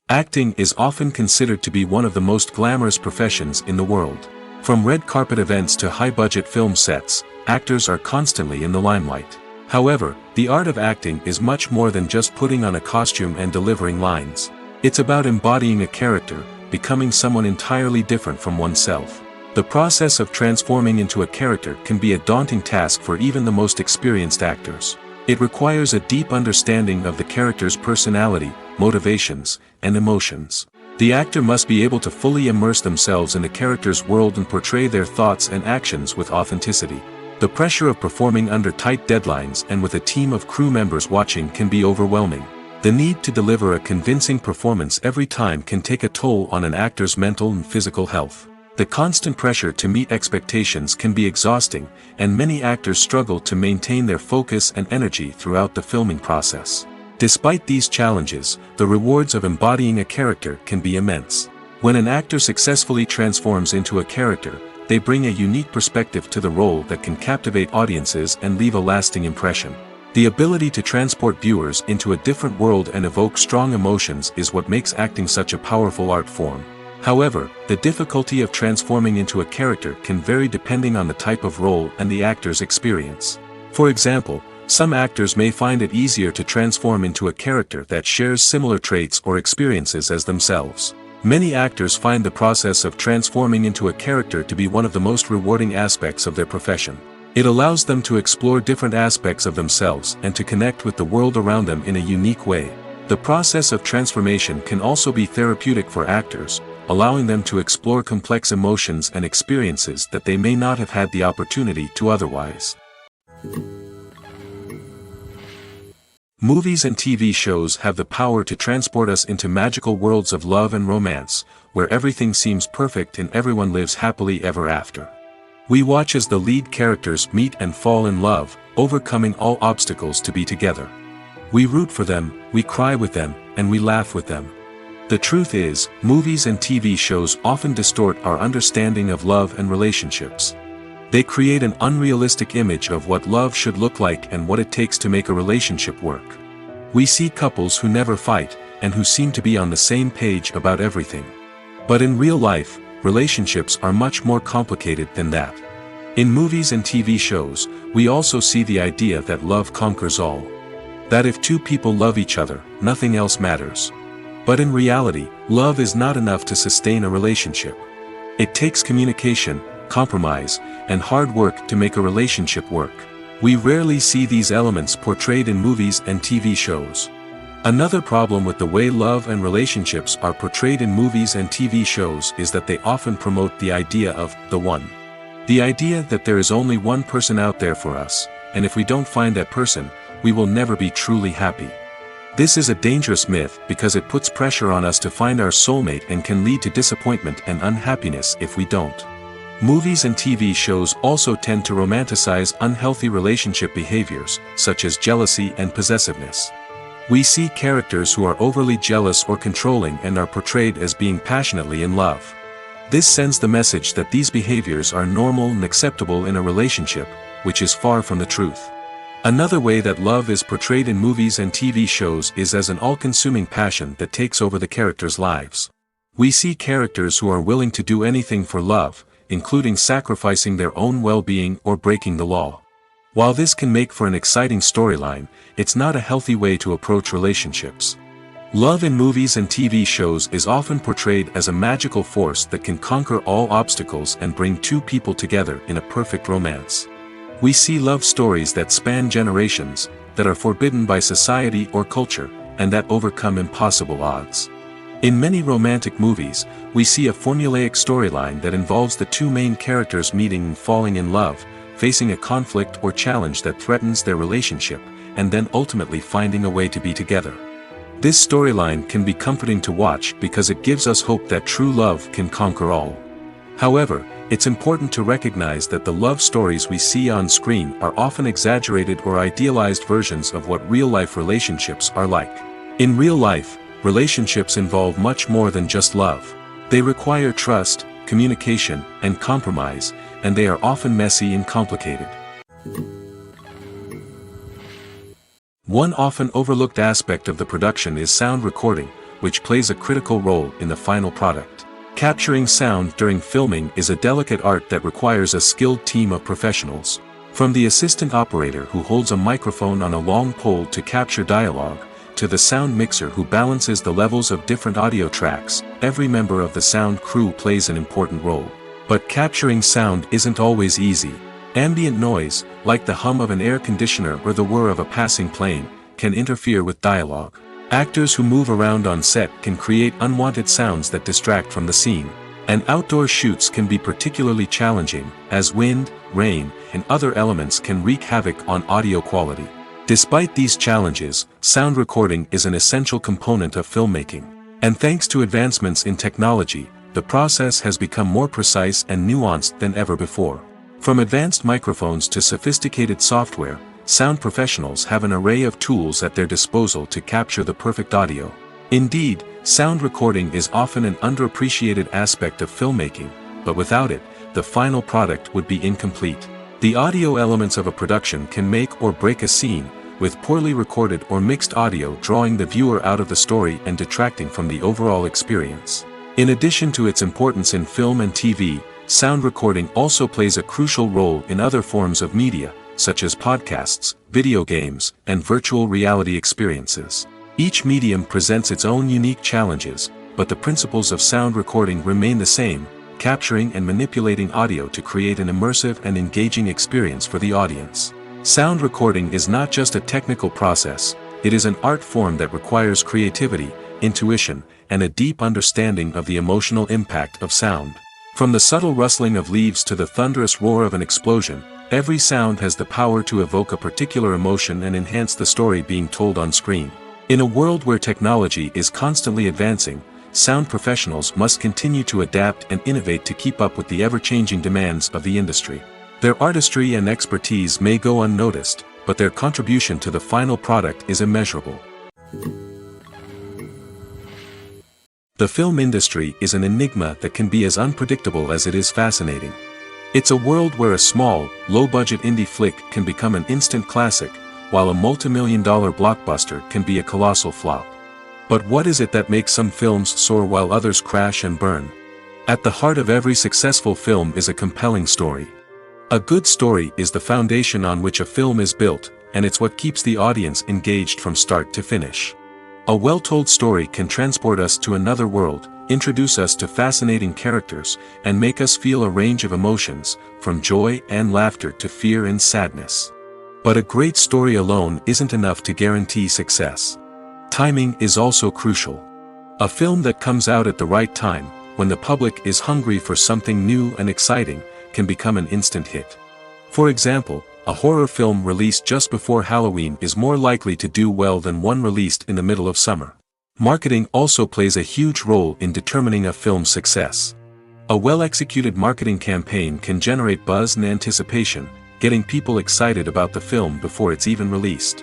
Acting is often considered to be one of the most glamorous professions in the world. From red carpet events to high-budget film sets, actors are constantly in the limelight. However, the art of acting is much more than just putting on a costume and delivering lines. It's about embodying a character, becoming someone entirely different from oneself. The process of transforming into a character can be a daunting task for even the most experienced actors. It requires a deep understanding of the character's personality, motivations, and emotions. The actor must be able to fully immerse themselves in the character's world and portray their thoughts and actions with authenticity. The pressure of performing under tight deadlines and with a team of crew members watching can be overwhelming. The need to deliver a convincing performance every time can take a toll on an actor's mental and physical health. The constant pressure to meet expectations can be exhausting, and many actors struggle to maintain their focus and energy throughout the filming process. Despite these challenges, the rewards of embodying a character can be immense. When an actor successfully transforms into a character, they bring a unique perspective to the role that can captivate audiences and leave a lasting impression. The ability to transport viewers into a different world and evoke strong emotions is what makes acting such a powerful art form. However, the difficulty of transforming into a character can vary depending on the type of role and the actor's experience. For example, some actors may find it easier to transform into a character that shares similar traits or experiences as themselves. Many actors find the process of transforming into a character to be one of the most rewarding aspects of their profession. It allows them to explore different aspects of themselves and to connect with the world around them in a unique way. The process of transformation can also be therapeutic for actors, allowing them to explore complex emotions and experiences that they may not have had the opportunity to otherwise. Movies and TV shows have the power to transport us into magical worlds of love and romance, where everything seems perfect and everyone lives happily ever after. We watch as the lead characters meet and fall in love, overcoming all obstacles to be together. We root for them, we cry with them, and we laugh with them. The truth is, movies and TV shows often distort our understanding of love and relationships. They create an unrealistic image of what love should look like and what it takes to make a relationship work. We see couples who never fight, and who seem to be on the same page about everything. But in real life, relationships are much more complicated than that. In movies and TV shows, we also see the idea that love conquers all. That if two people love each other, nothing else matters. But in reality, love is not enough to sustain a relationship. It takes communication, compromise, and hard work to make a relationship work. We rarely see these elements portrayed in movies and TV shows. Another problem with the way love and relationships are portrayed in movies and TV shows is that they often promote the idea of the one. The idea that there is only one person out there for us, and if we don't find that person, we will never be truly happy. This is a dangerous myth because it puts pressure on us to find our soulmate and can lead to disappointment and unhappiness if we don't. Movies and TV shows also tend to romanticize unhealthy relationship behaviors, such as jealousy and possessiveness. We see characters who are overly jealous or controlling and are portrayed as being passionately in love. This sends the message that these behaviors are normal and acceptable in a relationship, which is far from the truth. Another way that love is portrayed in movies and TV shows is as an all-consuming passion that takes over the characters' lives. We see characters who are willing to do anything for love, including sacrificing their own well-being or breaking the law. While this can make for an exciting storyline, it's not a healthy way to approach relationships. Love in movies and TV shows is often portrayed as a magical force that can conquer all obstacles and bring two people together in a perfect romance. We see love stories that span generations, that are forbidden by society or culture, and that overcome impossible odds. In many romantic movies, we see a formulaic storyline that involves the two main characters meeting and falling in love, facing a conflict or challenge that threatens their relationship, and then ultimately finding a way to be together. This storyline can be comforting to watch because it gives us hope that true love can conquer all. However, it's important to recognize that the love stories we see on screen are often exaggerated or idealized versions of what real-life relationships are like. In real life, relationships involve much more than just love. They require trust, communication, and compromise, and they are often messy and complicated. One often overlooked aspect of the production is sound recording, which plays a critical role in the final product. Capturing sound during filming is a delicate art that requires a skilled team of professionals. From the assistant operator who holds a microphone on a long pole to capture dialogue, to the sound mixer who balances the levels of different audio tracks, every member of the sound crew plays an important role. But capturing sound isn't always easy. Ambient noise, like the hum of an air conditioner or the whir of a passing plane, can interfere with dialogue. Actors who move around on set can create unwanted sounds that distract from the scene. And outdoor shoots can be particularly challenging, as wind, rain, and other elements can wreak havoc on audio quality. Despite these challenges, sound recording is an essential component of filmmaking. And thanks to advancements in technology, the process has become more precise and nuanced than ever before. From advanced microphones to sophisticated software, sound professionals have an array of tools at their disposal to capture the perfect audio. Indeed, sound recording is often an underappreciated aspect of filmmaking, but without it, the final product would be incomplete. The audio elements of a production can make or break a scene, with poorly recorded or mixed audio drawing the viewer out of the story and detracting from the overall experience. In addition to its importance in film and TV, sound recording also plays a crucial role in other forms of media, such as podcasts, video games, and virtual reality experiences. Each medium presents its own unique challenges, but the principles of sound recording remain the same, capturing and manipulating audio to create an immersive and engaging experience for the audience. Sound recording is not just a technical process, it is an art form that requires creativity, intuition, and a deep understanding of the emotional impact of sound. From the subtle rustling of leaves to the thunderous roar of an explosion, every sound has the power to evoke a particular emotion and enhance the story being told on screen. In a world where technology is constantly advancing, sound professionals must continue to adapt and innovate to keep up with the ever-changing demands of the industry. Their artistry and expertise may go unnoticed, but their contribution to the final product is immeasurable. The film industry is an enigma that can be as unpredictable as it is fascinating. It's a world where a small, low-budget indie flick can become an instant classic, while a multi-million-dollar blockbuster can be a colossal flop. But what is it that makes some films soar while others crash and burn? At the heart of every successful film is a compelling story. A good story is the foundation on which a film is built, and it's what keeps the audience engaged from start to finish. A well-told story can transport us to another world, introduce us to fascinating characters, and make us feel a range of emotions, from joy and laughter to fear and sadness. But a great story alone isn't enough to guarantee success. Timing is also crucial. A film that comes out at the right time, when the public is hungry for something new and exciting, can become an instant hit. For example, a horror film released just before Halloween is more likely to do well than one released in the middle of summer. Marketing also plays a huge role in determining a film's success. A well-executed marketing campaign can generate buzz and anticipation, getting people excited about the film before it's even released.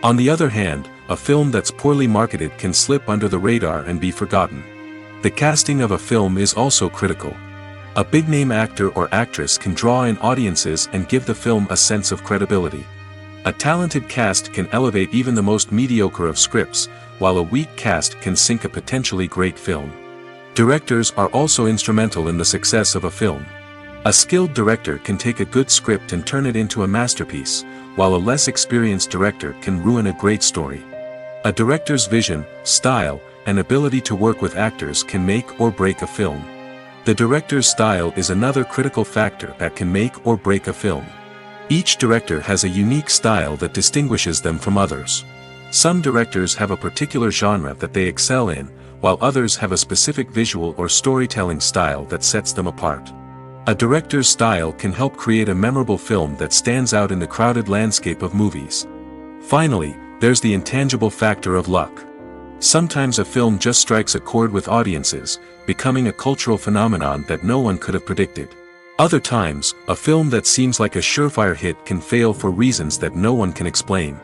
On the other hand, a film that's poorly marketed can slip under the radar and be forgotten. The casting of a film is also critical. A big-name actor or actress can draw in audiences and give the film a sense of credibility. A talented cast can elevate even the most mediocre of scripts, while a weak cast can sink a potentially great film. Directors are also instrumental in the success of a film. A skilled director can take a good script and turn it into a masterpiece, while a less experienced director can ruin a great story. A director's vision, style, and ability to work with actors can make or break a film. The director's style is another critical factor that can make or break a film. Each director has a unique style that distinguishes them from others. Some directors have a particular genre that they excel in, while others have a specific visual or storytelling style that sets them apart. A director's style can help create a memorable film that stands out in the crowded landscape of movies. Finally, there's the intangible factor of luck. Sometimes a film just strikes a chord with audiences, becoming a cultural phenomenon that no one could have predicted. Other times, a film that seems like a surefire hit can fail for reasons that no one can explain.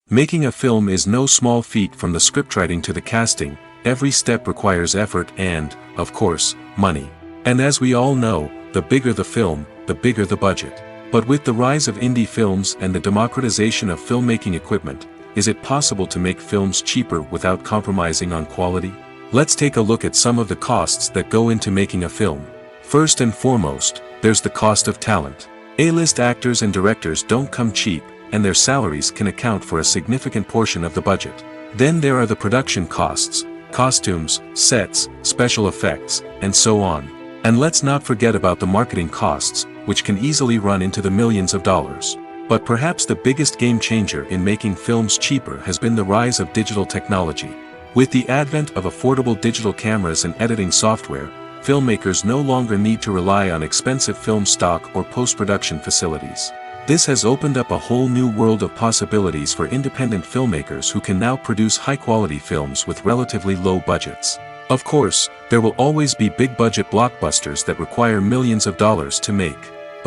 Making a film is no small feat. From the scriptwriting to the casting, every step requires effort and, of course, money. And as we all know, the bigger the film, the bigger the budget. But with the rise of indie films and the democratization of filmmaking equipment, is it possible to make films cheaper without compromising on quality? Let's take a look at some of the costs that go into making a film. First and foremost, there's the cost of talent. A-list actors and directors don't come cheap, and their salaries can account for a significant portion of the budget. Then there are the production costs, costumes, sets, special effects, and so on. And let's not forget about the marketing costs, which can easily run into the millions of dollars. But perhaps the biggest game changer in making films cheaper has been the rise of digital technology. With the advent of affordable digital cameras and editing software, filmmakers no longer need to rely on expensive film stock or post-production facilities. This has opened up a whole new world of possibilities for independent filmmakers who can now produce high-quality films with relatively low budgets. Of course, there will always be big-budget blockbusters that require millions of dollars to make.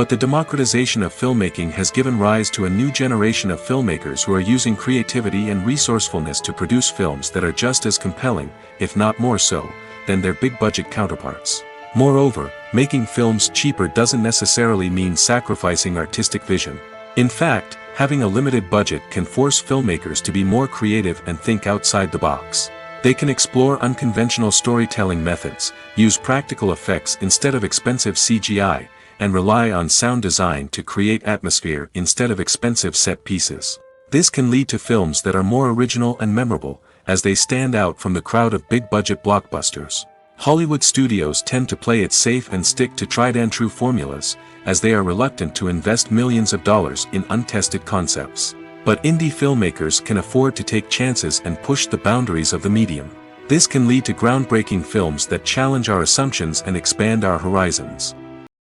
But the democratization of filmmaking has given rise to a new generation of filmmakers who are using creativity and resourcefulness to produce films that are just as compelling, if not more so, than their big-budget counterparts. Moreover, making films cheaper doesn't necessarily mean sacrificing artistic vision. In fact, having a limited budget can force filmmakers to be more creative and think outside the box. They can explore unconventional storytelling methods, use practical effects instead of expensive CGI, and rely on sound design to create atmosphere instead of expensive set pieces. This can lead to films that are more original and memorable, as they stand out from the crowd of big-budget blockbusters. Hollywood studios tend to play it safe and stick to tried-and-true formulas, as they are reluctant to invest millions of dollars in untested concepts. But indie filmmakers can afford to take chances and push the boundaries of the medium. This can lead to groundbreaking films that challenge our assumptions and expand our horizons.